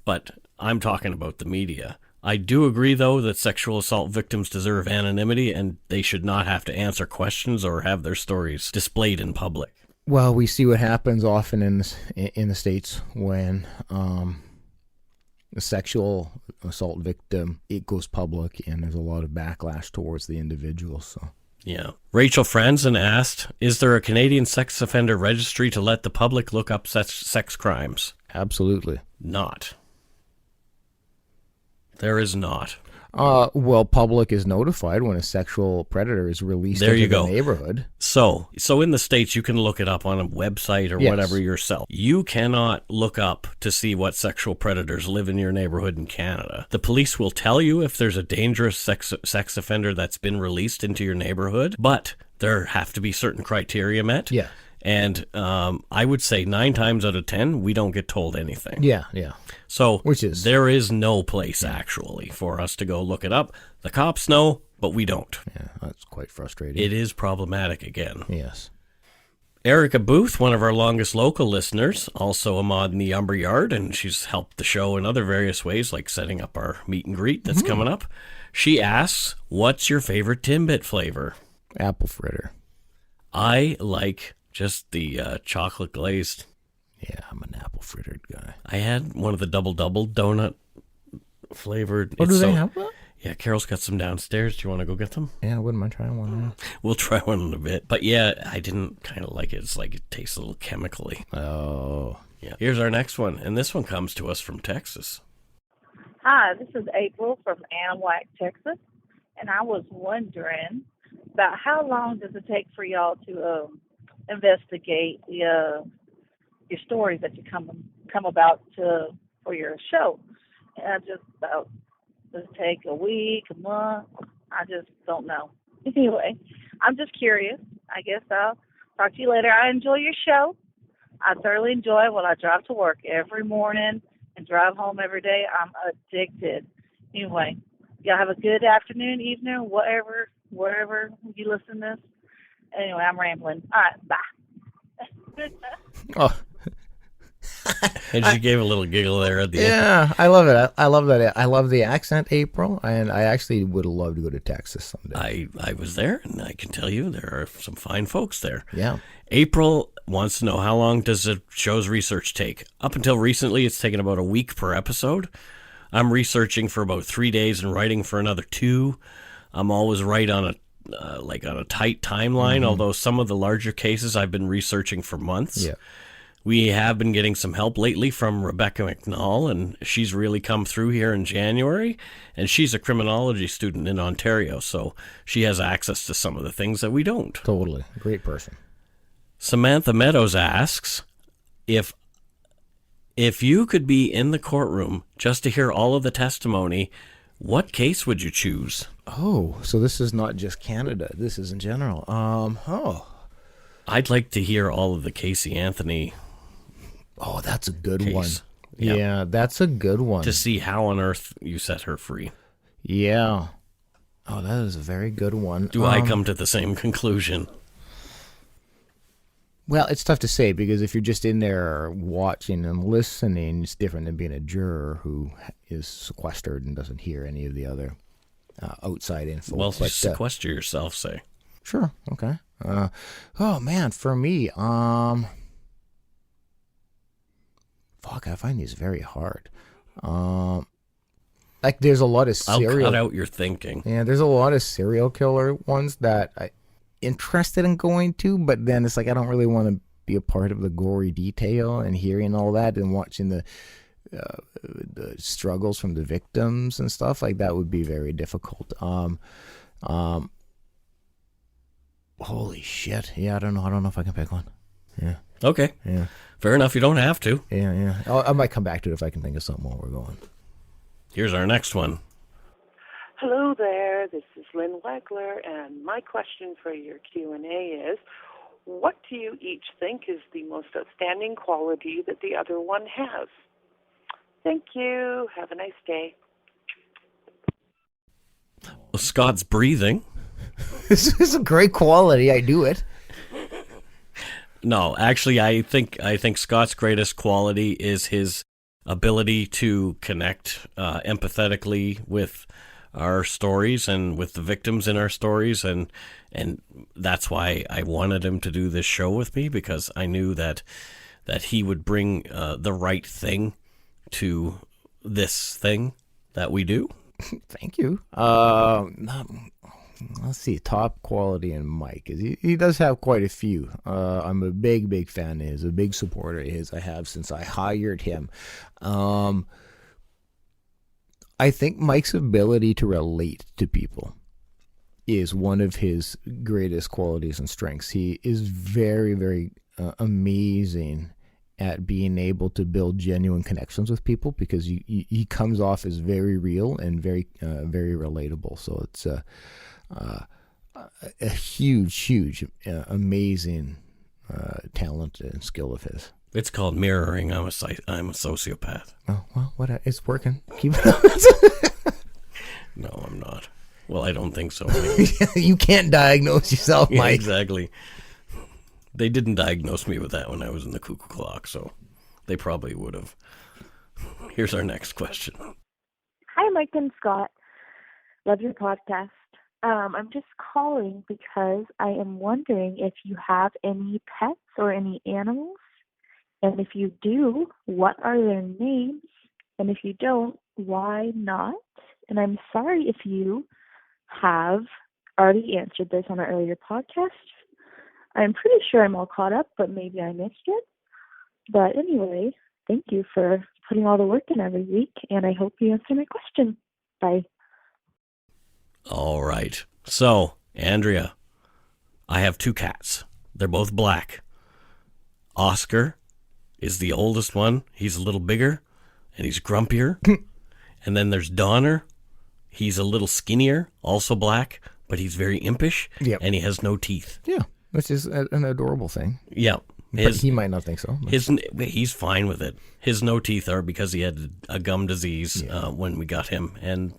but I'm talking about the media. I do agree, though, that sexual assault victims deserve anonymity and they should not have to answer questions or have their stories displayed in public. Well, we see what happens often in the States when a sexual assault victim, it goes public and there's a lot of backlash towards the individual. So yeah. Rachel Franzen asked, is there a Canadian sex offender registry to let the public look up sex crimes? Absolutely. Not. There is not. Well, public is notified when a sexual predator is released into the neighborhood. So in the States, you can look it up on a website or whatever yourself. You cannot look up to see what sexual predators live in your neighborhood in Canada. The police will tell you if there's a dangerous sex offender that's been released into your neighborhood, but there have to be certain criteria met. Yeah. And I would say 9 times out of 10, we don't get told anything. Yeah. So there is no place actually for us to go look it up. The cops know, but we don't. Yeah, that's quite frustrating. It is problematic again. Yes. Erica Booth, one of our longest local listeners, also a mod in the Umber Yard, and she's helped the show in other various ways, like setting up our meet and greet that's coming up. She asks, what's your favorite Timbit flavor? Apple fritter. I like just the chocolate glazed. Yeah, I'm an apple frittered guy. I had one of the double donut flavored. Oh, do they have that? Yeah, Carol's got some downstairs. Do you want to go get them? Yeah, I wouldn't mind trying one. Now. We'll try one in a bit. But yeah, I didn't kind of like it. It's like it tastes a little chemically. Oh. Yeah. Here's our next one. And this one comes to us from Texas. Hi, this is April from Anahuac, Texas, and I was wondering about how long does it take for y'all to investigate your stories that you come about for your show? Just about does it take a week, a month? I just don't know. Anyway, I'm just curious. I guess I'll talk to you later. I enjoy your show. I thoroughly enjoy it when I drive to work every morning and drive home every day. I'm addicted. Anyway, y'all have a good afternoon, evening, wherever you listen to this. Anyway, I'm rambling. All right, bye. Oh, And she gave a little giggle there at the end. yeah, I love it. I love that. I love the accent, April, and I actually would love to go to Texas someday. I was there, and I can tell you there are some fine folks there. Yeah. April wants to know, how long does the show's research take? Up until recently, it's taken about a week per episode. I'm researching for about 3 days and writing for another 2. I'm always right on a tight timeline, although some of the larger cases I've been researching for months. Yeah. We have been getting some help lately from Rebecca McNall, and she's really come through here in January, and she's a criminology student in Ontario, so she has access to some of the things that we don't. Totally. Great person. Samantha Meadows asks, if you could be in the courtroom just to hear all of the testimony, what case would you choose? Oh, so this is not just Canada. This is in general. I'd like to hear all of the Casey Anthony. Oh, that's a good case. one. Yep. Yeah, that's a good one. To see how on earth you set her free. Yeah. Oh, that is a very good one. Do I come to the same conclusion? Well, it's tough to say, because if you're just in there watching and listening, it's different than being a juror who is sequestered and doesn't hear any of the other outside info. Well, sequester yourself, say. Sure. Okay. Oh man, for me, fuck, I find these very hard. Like there's a lot of serial. I'll cut out your thinking. Yeah, there's a lot of serial killer ones that I'm interested in going to, but then it's like I don't really want to be a part of the gory detail and hearing all that and watching the struggles from the victims and stuff like that would be very difficult. Holy shit! Yeah, I don't know if I can pick one. Yeah. Okay. Yeah. Fair enough. You don't have to. Yeah. I might come back to it if I can think of something while we're going. Here's our next one. Hello there. This is Lynn Wagler, and my question for your Q&A is, what do you each think is the most outstanding quality that the other one has? Thank you. Have a nice day. Well, Scott's breathing. This is a great quality. I do it. No, actually, I think Scott's greatest quality is his ability to connect empathetically with our stories and with the victims in our stories, and that's why I wanted him to do this show with me, because I knew that he would bring the right thing to this thing that we do. Thank you. Let's see, top quality in Mike. He does have quite a few. I'm a big fan of his, a big supporter of his. I have since I hired him. I think Mike's ability to relate to people is one of his greatest qualities and strengths. He is very amazing at being able to build genuine connections with people, because he comes off as very real and very relatable. So it's a huge, amazing talent and skill of his. It's called mirroring. I'm a sociopath. Oh, well, it's working. Keep it up. No, I'm not. Well, I don't think so. You can't diagnose yourself, Mike. Yeah, exactly. They didn't diagnose me with that when I was in the cuckoo clock, so they probably would have. Here's our next question. Hi, Mike and Scott. Love your podcast. I'm just calling because I am wondering if you have any pets or any animals. And if you do, what are their names? And if you don't, why not? And I'm sorry if you have already answered this on an earlier podcast. I'm pretty sure I'm all caught up, but maybe I missed it. But anyway, thank you for putting all the work in every week, and I hope you answer my question. Bye. All right. So, Andrea, I have 2 cats. They're both black. Oscar is the oldest one. He's a little bigger, and he's grumpier. And then there's Donner. He's a little skinnier, also black, but he's very impish, and he has no teeth. Yeah, which is an adorable thing. Yeah. But he might not think so. He's fine with it. His no teeth are because he had a gum disease when we got him, and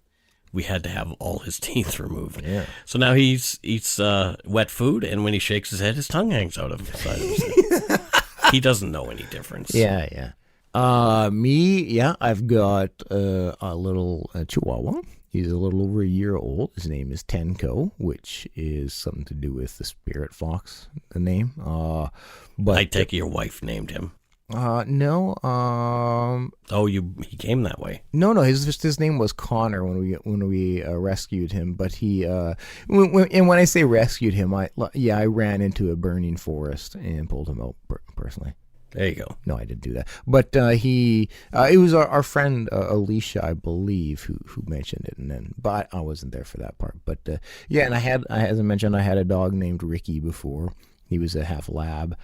we had to have all his teeth removed. Yeah. So now he eats wet food, and when he shakes his head, his tongue hangs out of the side of his head. He doesn't know any difference. Yeah. I've got a little Chihuahua. He's a little over a year old. His name is Tenko, which is something to do with the spirit fox, the name. But I take it your wife named him. No. He came that way. No. His name was Connor when we rescued him. But he when I say rescued him, I ran into a burning forest and pulled him out personally. There you go. No, I didn't do that. But it was our friend Alicia, I believe, who mentioned it, but I wasn't there for that part. But and as I mentioned, I had a dog named Ricky before. He was a half lab,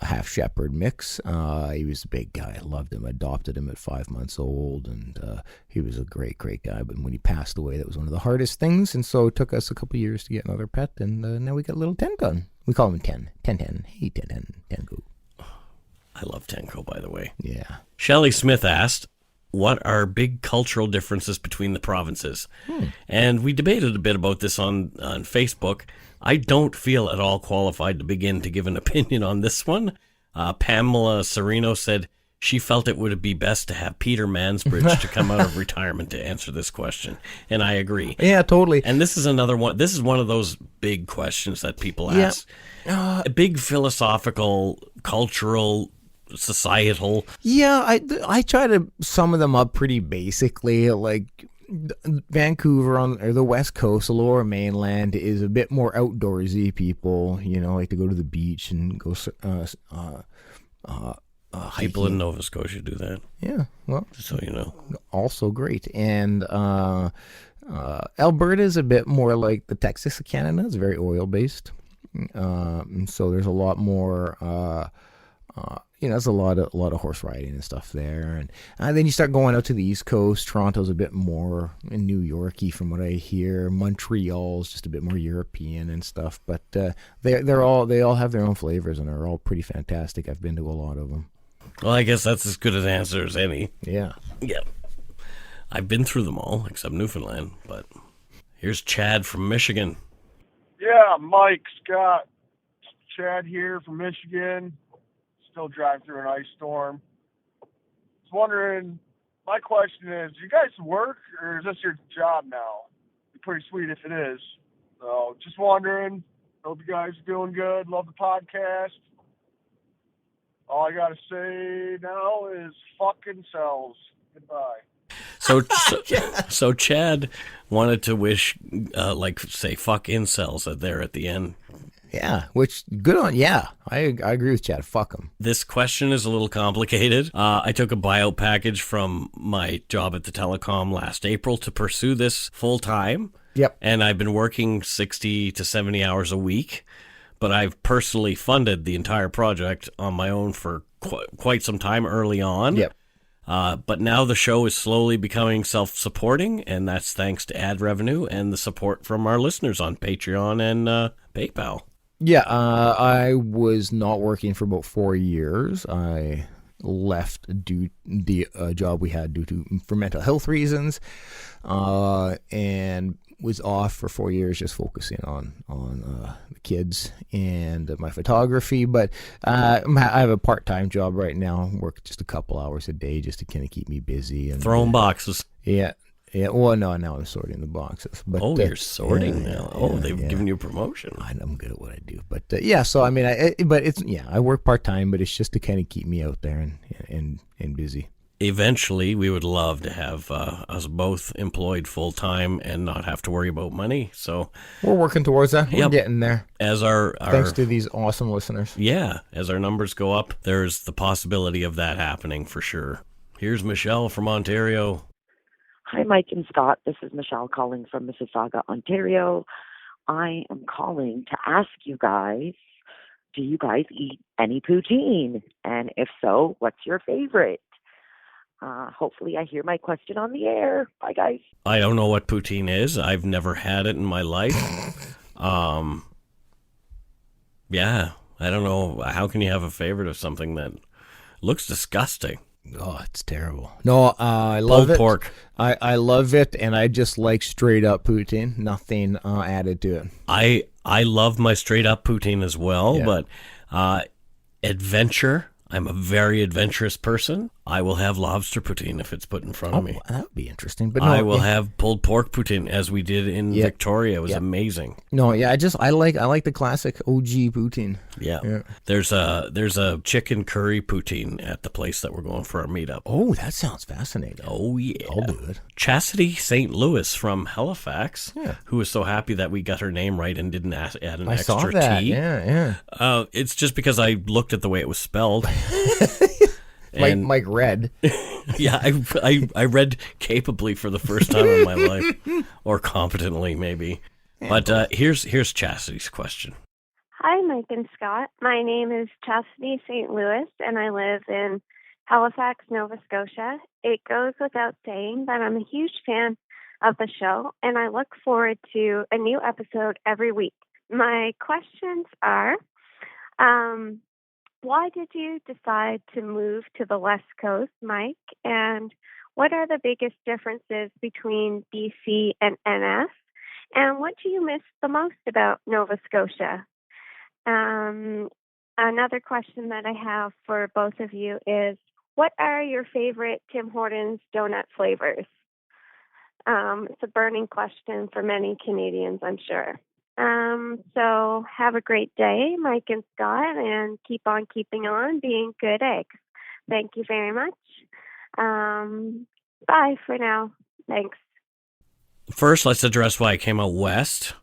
half shepherd mix. He was a big guy. I loved him. Adopted him at 5 months old, and he was a great guy. But when he passed away, that was one of the hardest things, and so it took us a couple of years to get another pet, and now we got little Tenko. We call him 10. Hey, 10. Tenko. I love Tenko, by the way. Yeah. Shelley Smith asked, what are big cultural differences between the provinces? And we debated a bit about this on Facebook. I don't feel at all qualified to begin to give an opinion on this one. Pamela Sereno said she felt it would be best to have Peter Mansbridge to come out of retirement to answer this question. And I agree. Yeah, totally. And this is another one. This is one of those big questions that people ask. Big philosophical, cultural, societal. Yeah, I try to sum them up pretty basically. Like Vancouver or the West Coast, the Lower Mainland, is a bit more outdoorsy. People, like to go to the beach and go people in Nova Scotia do that. Yeah, well, just so you know. Also great. And Alberta is a bit more like the Texas of Canada. It's very oil-based. So there's a lot more... there's a lot of horse riding and stuff there, and then you start going out to the East Coast. Toronto's a bit more New Yorky, from what I hear. Montreal's just a bit more European and stuff, but they all have their own flavors and are all pretty fantastic. I've been to a lot of them. Well, I guess that's as good an answer as any. Yeah. I've been through them all except Newfoundland. But here's Chad from Michigan. Yeah, Mike, Scott, Chad here from Michigan. Still driving through an ice storm. I was wondering, my question is, do you guys work, or is this your job now? It'd be pretty sweet if it is. So, just wondering. Hope you guys are doing good. Love the podcast. All I gotta say now is fucking cells. Goodbye. So Chad wanted to wish, say, fuck incels there at the end. Yeah, which, good on, yeah, I agree with Chad, fuck them. This question is a little complicated. I took a buyout package from my job at the telecom last April to pursue this full time. Yep. And I've been working 60 to 70 hours a week, but I've personally funded the entire project on my own for quite some time early on. Yep. But now the show is slowly becoming self-supporting, and that's thanks to ad revenue and the support from our listeners on Patreon and PayPal. Yeah, I was not working for about 4 years. I left due the job we had for mental health reasons, and was off for 4 years, just focusing on the kids and my photography. But I have a part-time job right now. Work just a couple hours a day just to kind of keep me busy and throwing boxes. Yeah. Yeah, well, no, now I'm sorting the boxes. But, you're sorting now. They've given you a promotion. I'm good at what I do. But so I work part time, but it's just to kind of keep me out there and busy. eventually we would love to have us both employed full time and not have to worry about money. So we're working towards that. We're getting there. As our thanks to these awesome listeners. Yeah, as our numbers go up, there's the possibility of that happening for sure. Here's Michelle from Ontario. Hi, Mike and Scott. This is Michelle calling from Mississauga, Ontario. I am calling to ask you guys, do you guys eat any poutine? And if so, what's your favorite? Hopefully I hear my question on the air. Bye, guys. I don't know what poutine is. I've never had it in my life. Yeah, I don't know. How can you have a favorite of something that looks disgusting? Oh, it's terrible. No, I love Pulled pork. I love it, and I just like straight up poutine. Nothing added to it. I love my straight up poutine as well, but adventure. I'm a very adventurous person. I will have lobster poutine if it's put in front of me. That would be interesting. But no, I will have pulled pork poutine as we did in Victoria. It was amazing. No, I like the classic OG poutine. Yeah. There's a chicken curry poutine at the place that we're going for our meetup. Oh, that sounds fascinating. Oh yeah. I'll do it. Chastity St. Louis from Halifax, who was so happy that we got her name right and didn't add an extra saw that. T. Yeah. It's just because I looked at the way it was spelled. Mike read. Yeah, I read capably for the first time in my life, or competently maybe. But here's Chastity's question. Hi, Mike and Scott. My name is Chastity St. Louis, and I live in Halifax, Nova Scotia. It goes without saying that I'm a huge fan of the show, and I look forward to a new episode every week. My questions are, why did you decide to move to the West Coast, Mike? And what are the biggest differences between BC and NS? And what do you miss the most about Nova Scotia? Another question that I have for both of you is, what are your favorite Tim Hortons donut flavors? It's a burning question for many Canadians, I'm sure. So have a great day, Mike and Scott, and keep on keeping on being good eggs. Thank you very much. Bye for now. Thanks. First, let's address why I came out west.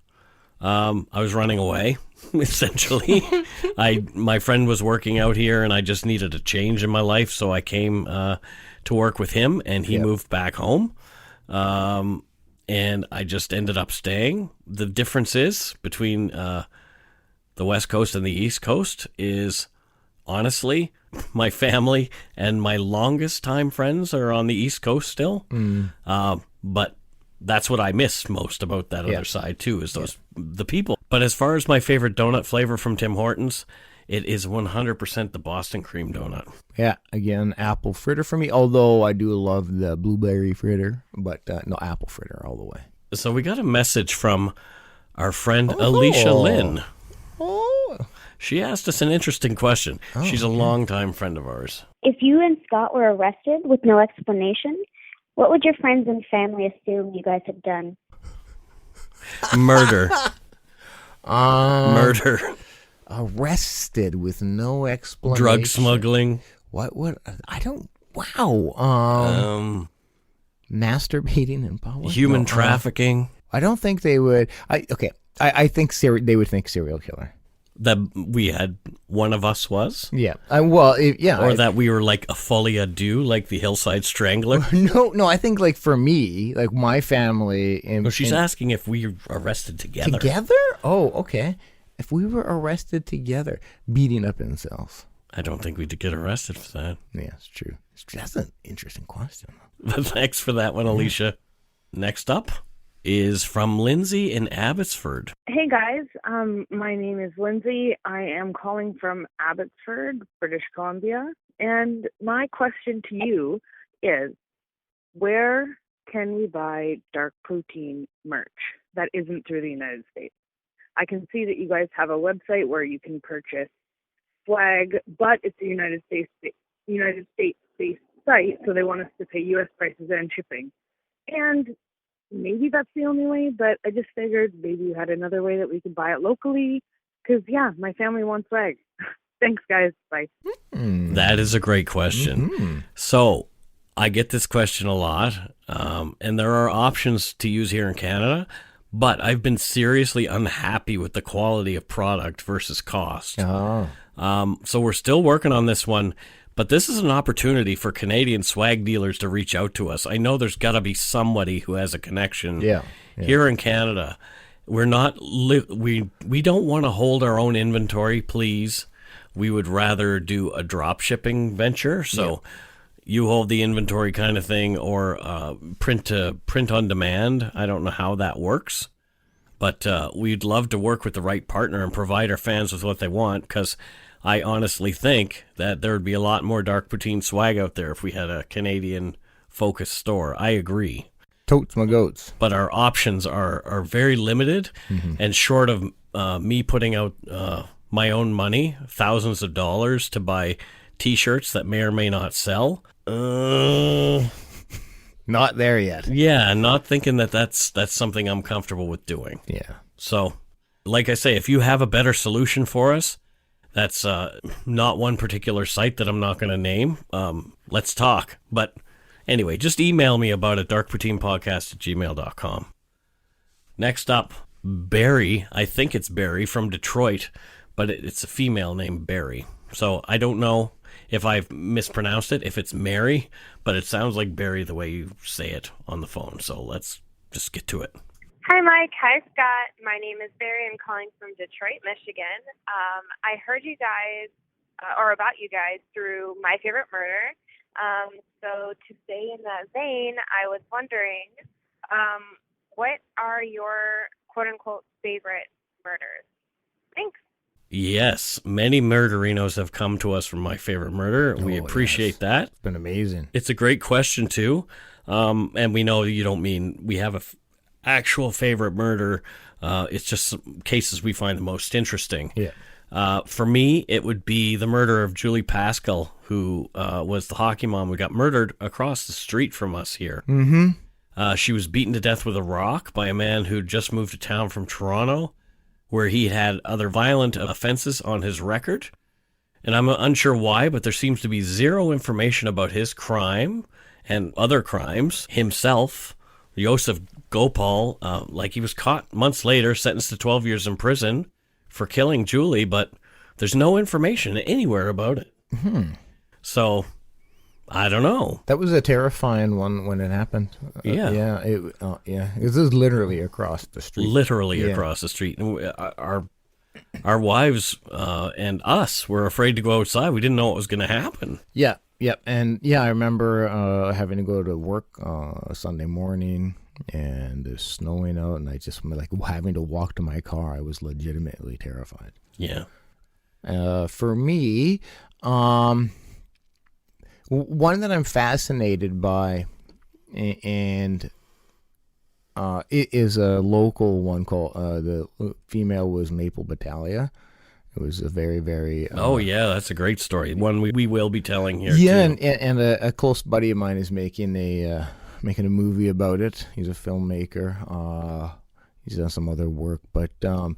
I was running away, essentially. My friend was working out here, and I just needed a change in my life, so I came to work with him, and he moved back home. And I just ended up staying. The differences between the West Coast and the East Coast is, honestly, my family and my longest time friends are on the East Coast still. But that's what I miss most about that other side too, is the people. But as far as my favorite donut flavor from Tim Hortons, it is 100% the Boston cream donut. Yeah, again, apple fritter for me, although I do love the blueberry fritter, but no, apple fritter all the way. So we got a message from our friend Alicia Lynn. Oh. She asked us an interesting question. She's a longtime friend of ours. If you and Scott were arrested with no explanation, what would your friends and family assume you guys had done? Murder. Murder. Arrested with no explanation. Drug smuggling. What? I don't. Wow. Masturbating in public. Human trafficking. I don't think they would. I think they would think serial killer. That we had one of us was? Yeah. Or that we were like a folie à deux, like the Hillside Strangler? No, I think like for me, like my family. She's asking if we were arrested together. Together? Oh, okay. If we were arrested together, beating up incels. I don't think we'd get arrested for that. Yeah, it's true. That's an interesting question. Thanks for that one, Alicia. Next up is from Lindsay in Abbotsford. Hey guys, my name is Lindsay. I am calling from Abbotsford, British Columbia. And my question to you is, where can we buy dark poutine merch that isn't through the United States? I can see that you guys have a website where you can purchase swag, but it's a United States-based site, so they want us to pay U.S. prices and shipping. And maybe that's the only way, but I just figured maybe you had another way that we could buy it locally, because, my family wants swag. Thanks, guys. Bye. That is a great question. So, I get this question a lot, and there are options to use here in Canada, but I've been seriously unhappy with the quality of product versus cost. Oh. So we're still working on this one, but this is an opportunity for Canadian swag dealers to reach out to us. I know there's got to be somebody who has a connection here in Canada. We're not we don't want to hold our own inventory, please. We would rather do a drop shipping venture. So you hold the inventory kind of thing, or print on demand. I don't know how that works, but we'd love to work with the right partner and provide our fans with what they want, because I honestly think that there would be a lot more Dark Poutine swag out there if we had a Canadian-focused store. I agree. Totes my goats. But our options are very limited, and short of me putting out my own money, thousands of dollars to buy T-shirts that may or may not sell. Not there yet. Yeah, not thinking that's something I'm comfortable with doing. Yeah. So, like I say, if you have a better solution for us, that's not one particular site that I'm not going to name. Let's talk. But anyway, just email me about it, darkpoutinepodcast@gmail.com. Next up, Barry. I think it's Barry from Detroit, but it's a female named Barry. So I don't know if I've mispronounced it, if it's Mary, but it sounds like Barry the way you say it on the phone. So let's just get to it. Hi, Mike. Hi, Scott. My name is Barry. I'm calling from Detroit, Michigan. I heard you guys, or about you guys, through My Favorite Murder. So to stay in that vein, I was wondering, what are your quote-unquote favorite murders? Thanks. Yes, many murderinos have come to us from My Favorite Murder. We appreciate that. It's been amazing. It's a great question, too. And we know you don't mean we have a actual favorite murder. It's just some cases we find the most interesting. Yeah. For me, it would be the murder of Julie Pascal, who was the hockey mom who got murdered across the street from us here. Mm-hmm. She was beaten to death with a rock by a man who just moved to town from Toronto, where he had other violent offenses on his record. And I'm unsure why, but there seems to be zero information about his crime and other crimes himself. Joseph Gopal, he was caught months later, sentenced to 12 years in prison for killing Julie, but there's no information anywhere about it. So, I don't know. That was a terrifying one when it happened. Yeah. It was literally across the street. Across the street. And our wives and us were afraid to go outside. We didn't know what was going to happen. Yeah. Yep. And I remember having to go to work Sunday morning, and it's snowing out, and I just having to walk to my car. I was legitimately terrified. Yeah. For me, one that I'm fascinated by, and it is a local one called the female was Maple Battalia. It was a very, very... that's a great story. One we will be telling here, yeah, too. And a close buddy of mine is making a movie about it. He's a filmmaker. He's done some other work. But, it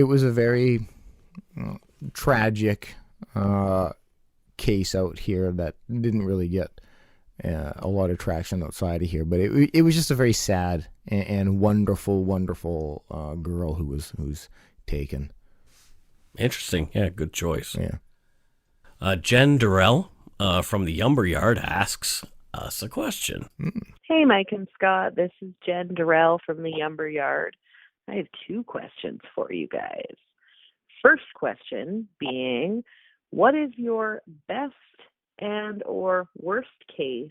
was a very tragic case out here that didn't really get a lot of traction outside of here. But it was just a very sad and wonderful, wonderful girl who was taken. Interesting. Yeah, good choice. Yeah. Jen Durrell from the Yumber Yard asks us a question. Hey, Mike and Scott. This is Jen Durrell from the Yumber Yard. I have 2 questions for you guys. First question being, what is your best and or worst case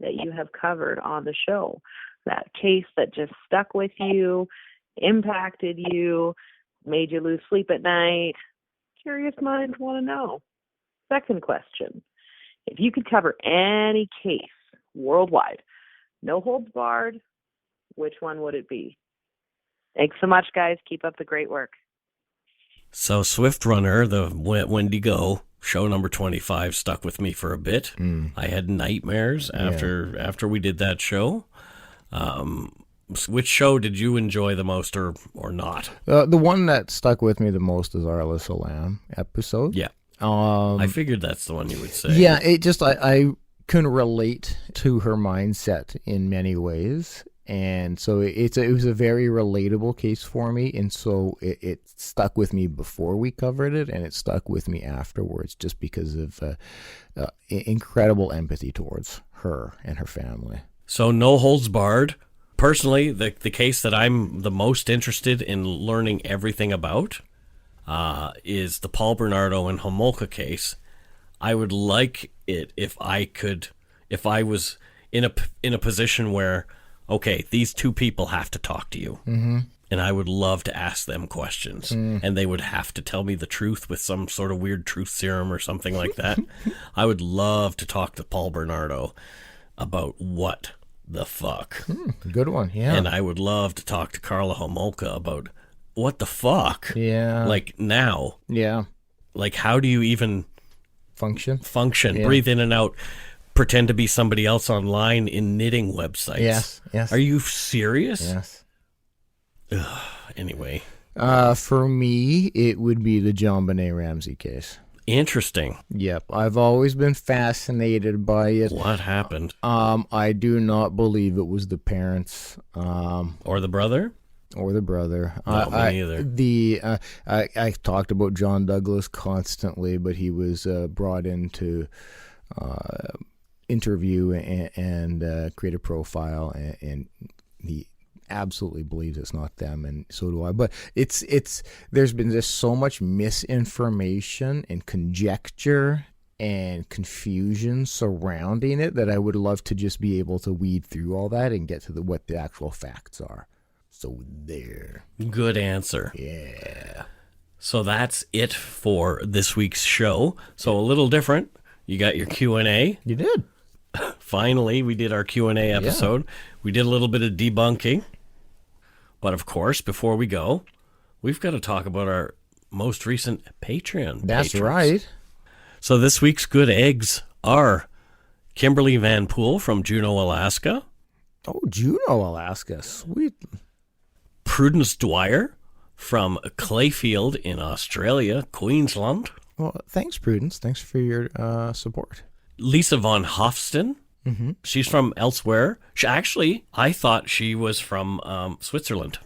that you have covered on the show? That case that just stuck with you, impacted you, made you lose sleep at night? Curious minds want to know. Second question. If you could cover any case worldwide, no holds barred, which one would it be? Thanks so much, guys. Keep up the great work. So Swift Runner, the Wendigo, show number 25, stuck with me for a bit. I had nightmares after we did that show. Which show did you enjoy the most or not? The one that stuck with me the most is our Alyssa Lamb episode. Yeah. I figured that's the one you would say. Yeah, it just I can relate to her mindset in many ways. And so it was a very relatable case for me. And so it stuck with me before we covered it, and it stuck with me afterwards just because of incredible empathy towards her and her family. So no holds barred. Personally, the case that I'm the most interested in learning everything about is the Paul Bernardo and Homolka case. I would like it if I was in a position where, okay, these two people have to talk to you. Mm-hmm. And I would love to ask them questions. And they would have to tell me the truth with some sort of weird truth serum or something like that. I would love to talk to Paul Bernardo about what the fuck. Good one, yeah. And I would love to talk to Carla Homolka about what the fuck. Yeah. Like now. Yeah. Like how do you even function? Yeah. Breathe in and out. Pretend to be somebody else online in knitting websites. Yes. Are you serious? Yes. Ugh, anyway. For me, it would be the John Benet Ramsey case. Interesting. Yep. I've always been fascinated by it. What happened? I do not believe it was the parents. Or the brother? Or the brother. No, me neither. I talked about John Douglas constantly, but he was brought in to interview and create a profile, and he absolutely believes it's not them, and so do I. But it's there's been just so much misinformation and conjecture and confusion surrounding it that I would love to just be able to weed through all that and get to what the actual facts are. So there. Good answer. Yeah. So that's it for this week's show. So a little different. You got your Q&A. You did. Finally, we did our Q&A episode. Yeah. We did a little bit of debunking. But of course, before we go, we've got to talk about our most recent Patreon. That's patrons. right. So this week's good eggs are Kimberly Van Pool from Juneau, Alaska. Oh, Juneau, Alaska. Sweet. Prudence Dwyer from Clayfield in Australia, Queensland. Well, thanks, Prudence. Thanks for your support. Lisa von Hofsten. Mm-hmm. She's from elsewhere. I thought she was from Switzerland.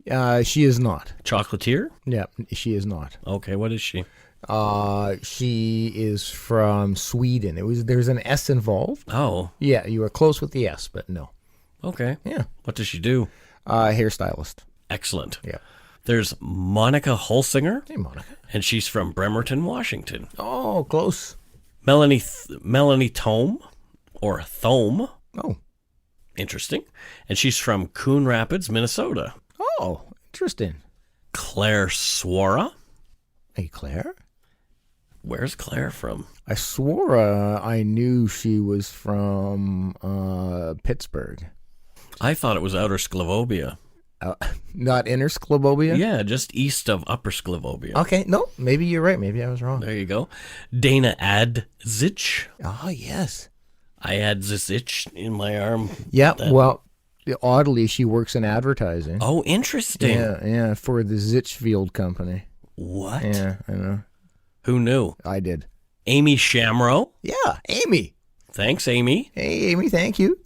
She is not. Chocolatier? Yeah, she is not. Okay, what is she? She is from Sweden. There's an S involved. Oh. Yeah, you were close with the S, but no. Okay. Yeah. What does she do? Hairstylist. Excellent. Yeah. There's Monica Holsinger. Hey, Monica. And she's from Bremerton, Washington. Oh, close. Melanie Tome, or Thome. Oh. Interesting. And she's from Coon Rapids, Minnesota. Oh, interesting. Claire Swara. Hey, Claire? Where's Claire from? I swore I knew she was from Pittsburgh. I thought it was Outer Sclavobia. Not Inner Sclavobia? Yeah, just east of Upper Sclavobia. Okay, no, maybe you're right. Maybe I was wrong. There you go. Dana Adzich. Oh, yes. I had this itch in my arm. Yeah, well, oddly, she works in advertising. Oh, interesting. Yeah, for the Zitchfield Company. What? Yeah, I know. Who knew? I did. Amy Shamrow. Yeah, Amy. Thanks, Amy. Hey, Amy, thank you.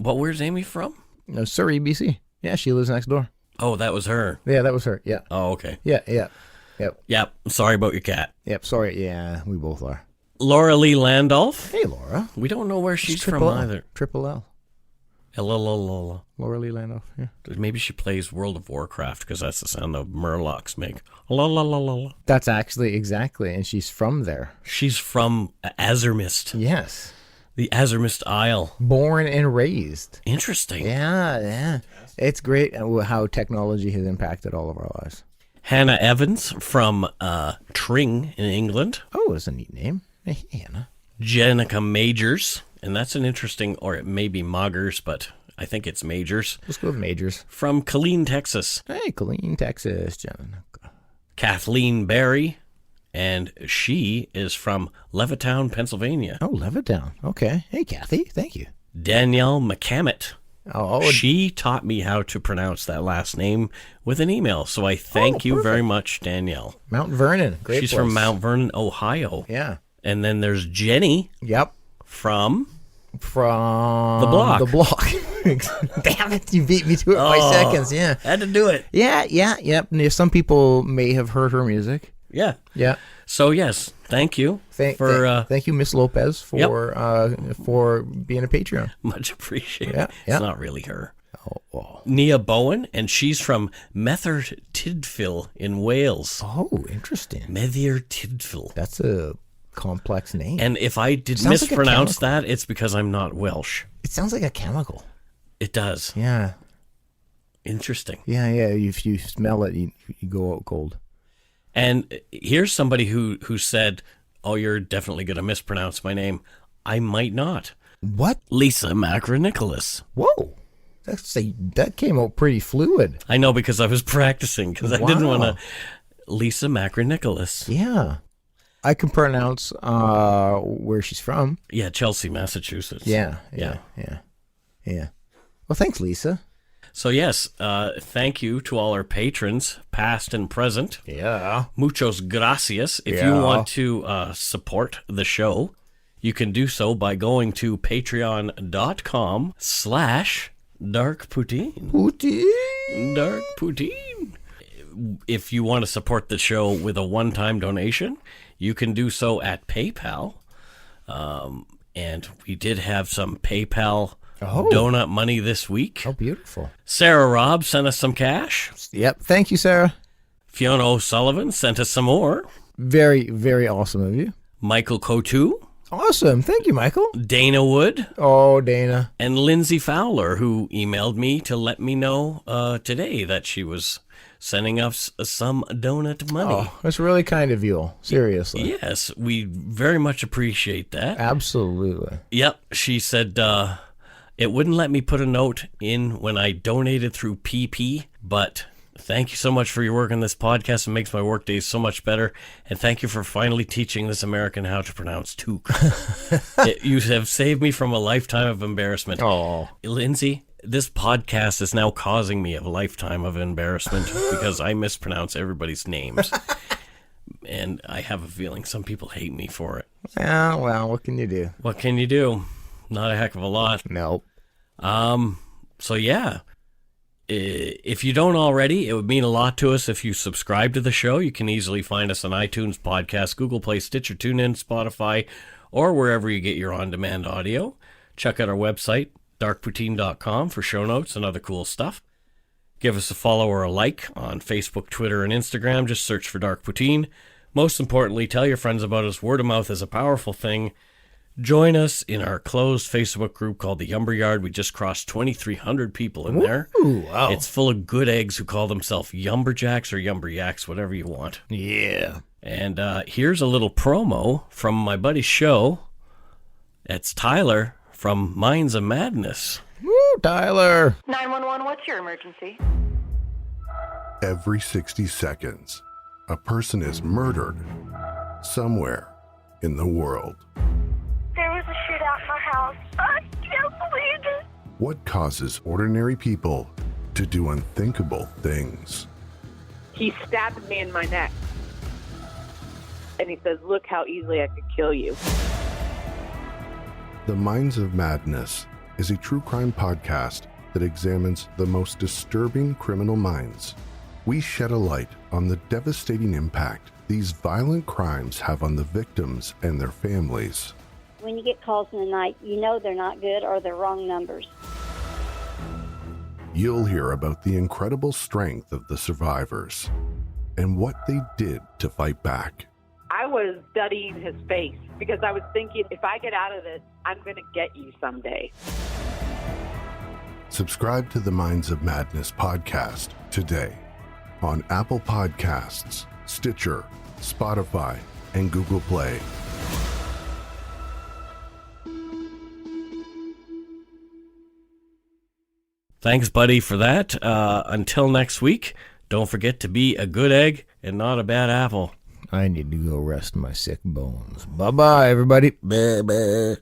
But where's Amy from? No, Surrey, BC. Yeah, she lives next door. Oh, that was her. Yeah, that was her. Yeah. Oh, okay. Yeah. Yep. Sorry about your cat. Yep. Sorry. Yeah, we both are. Laura Lee Landolph. Hey, Laura. We don't know where she's from either. Triple L. Laura Lee Landolph. Yeah. Maybe she plays World of Warcraft because that's the sound the Murlocs make. La la la la la. That's actually exactly, and she's from there. She's from Azermist. Yes. The Azermist Isle. Born and raised. Interesting. Yeah. It's great how technology has impacted all of our lives. Hannah Evans from Tring in England. Oh, that's a neat name. Hey, Hannah. Jenica Majors, and that's an interesting, or it may be Moggers, but I think it's Majors. Let's go with Majors. From Killeen, Texas. Hey, Killeen, Texas, Jenica. Kathleen Barry. And she is from Levittown, Pennsylvania. Oh, Levittown. Okay. Hey, Kathy. Thank you. Danielle McCammett. Oh, she taught me how to pronounce that last name with an email. So I thank you very much, Danielle. Mount Vernon. Great She's place. from Mount Vernon, Ohio. Yeah. And then there's Jenny. Yep. From From The Block. The Block. Damn it, you beat me to it by seconds. Yeah. Had to do it. Yeah. Some people may have heard her music. Yeah. Yeah. So, yes, thank you. Thank you, Miss Lopez, for being a Patreon. Much appreciated. Yeah. It's not really her. Oh. Nia Bowen, and she's from Mether Tydfil in Wales. Oh, interesting. Mether Tydfil. That's a complex name. And if I did Sounds like a mispronounce chemical. that, it's because I'm not Welsh. It sounds like a chemical. It does. Yeah. Interesting. Yeah. If you smell it, you go out cold. And here's somebody who said, "Oh, you're definitely going to mispronounce my name." I might not. What? Lisa Macronicholas. Whoa. That came out pretty fluid. I know, because I was practicing, because I didn't want to. Lisa Macronicholas. Yeah. I can pronounce where she's from. Yeah, Chelsea, Massachusetts. Yeah. Well, thanks, Lisa. So, yes, thank you to all our patrons, past and present. Yeah. Muchos gracias. If you want to support the show, you can do so by going to patreon.com/darkpoutine. Dark Poutine. If you want to support the show with a one-time donation, you can do so at PayPal. And we did have some PayPal donut money this week. Oh, beautiful. Sarah Robb sent us some cash. Yep. Thank you, Sarah. Fiona O'Sullivan sent us some more. Very, very awesome of you. Michael Cotu. Awesome. Thank you, Michael. Dana Wood. Oh, Dana. And Lindsay Fowler, who emailed me to let me know today that she was sending us some donut money. Oh, that's really kind of you. Seriously. Yes, we very much appreciate that. Absolutely. Yep. She said it wouldn't let me put a note in when I donated through PP, but thank you so much for your work on this podcast. It makes my work days so much better. And thank you for finally teaching this American how to pronounce toque. You have saved me from a lifetime of embarrassment. Oh. Lindsay, this podcast is now causing me a lifetime of embarrassment because I mispronounce everybody's names. And I have a feeling some people hate me for it. Yeah, well, what can you do? What can you do? Not a heck of a lot. Nope. So yeah, if you don't already, it would mean a lot to us if you subscribe to the show. You can easily find us on iTunes, Podcast, Google Play, Stitcher, TuneIn, Spotify, or wherever you get your on-demand audio. Check out our website, darkpoutine.com, for show notes and other cool stuff. Give us a follow or a like on Facebook, Twitter, and Instagram. Just search for Dark Poutine. Most importantly, tell your friends about us. Word of mouth is a powerful thing. Join us in our closed Facebook group called the Yumber Yard. We just crossed 2,300 people in there. Ooh, wow. It's full of good eggs who call themselves Yumberjacks or Yumberyaks, whatever you want. Yeah. And here's a little promo from my buddy's show. It's Tyler from Minds of Madness. Woo, Tyler. 911, what's your emergency? Every 60 seconds, a person is murdered somewhere in the world. There was a shootout in my house. I can't believe it. What causes ordinary people to do unthinkable things? He stabbed me in my neck. And he says, look how easily I could kill you. The Minds of Madness is a true crime podcast that examines the most disturbing criminal minds. We shed a light on the devastating impact these violent crimes have on the victims and their families. When you get calls in the night, you know they're not good or they're wrong numbers. You'll hear about the incredible strength of the survivors and what they did to fight back. I was studying his face because I was thinking, if I get out of this, I'm going to get you someday. Subscribe to the Minds of Madness podcast today on Apple Podcasts, Stitcher, Spotify, and Google Play. Thanks, buddy, for that. Until next week, don't forget to be a good egg and not a bad apple. I need to go rest my sick bones. Bye-bye, everybody. Bye-bye.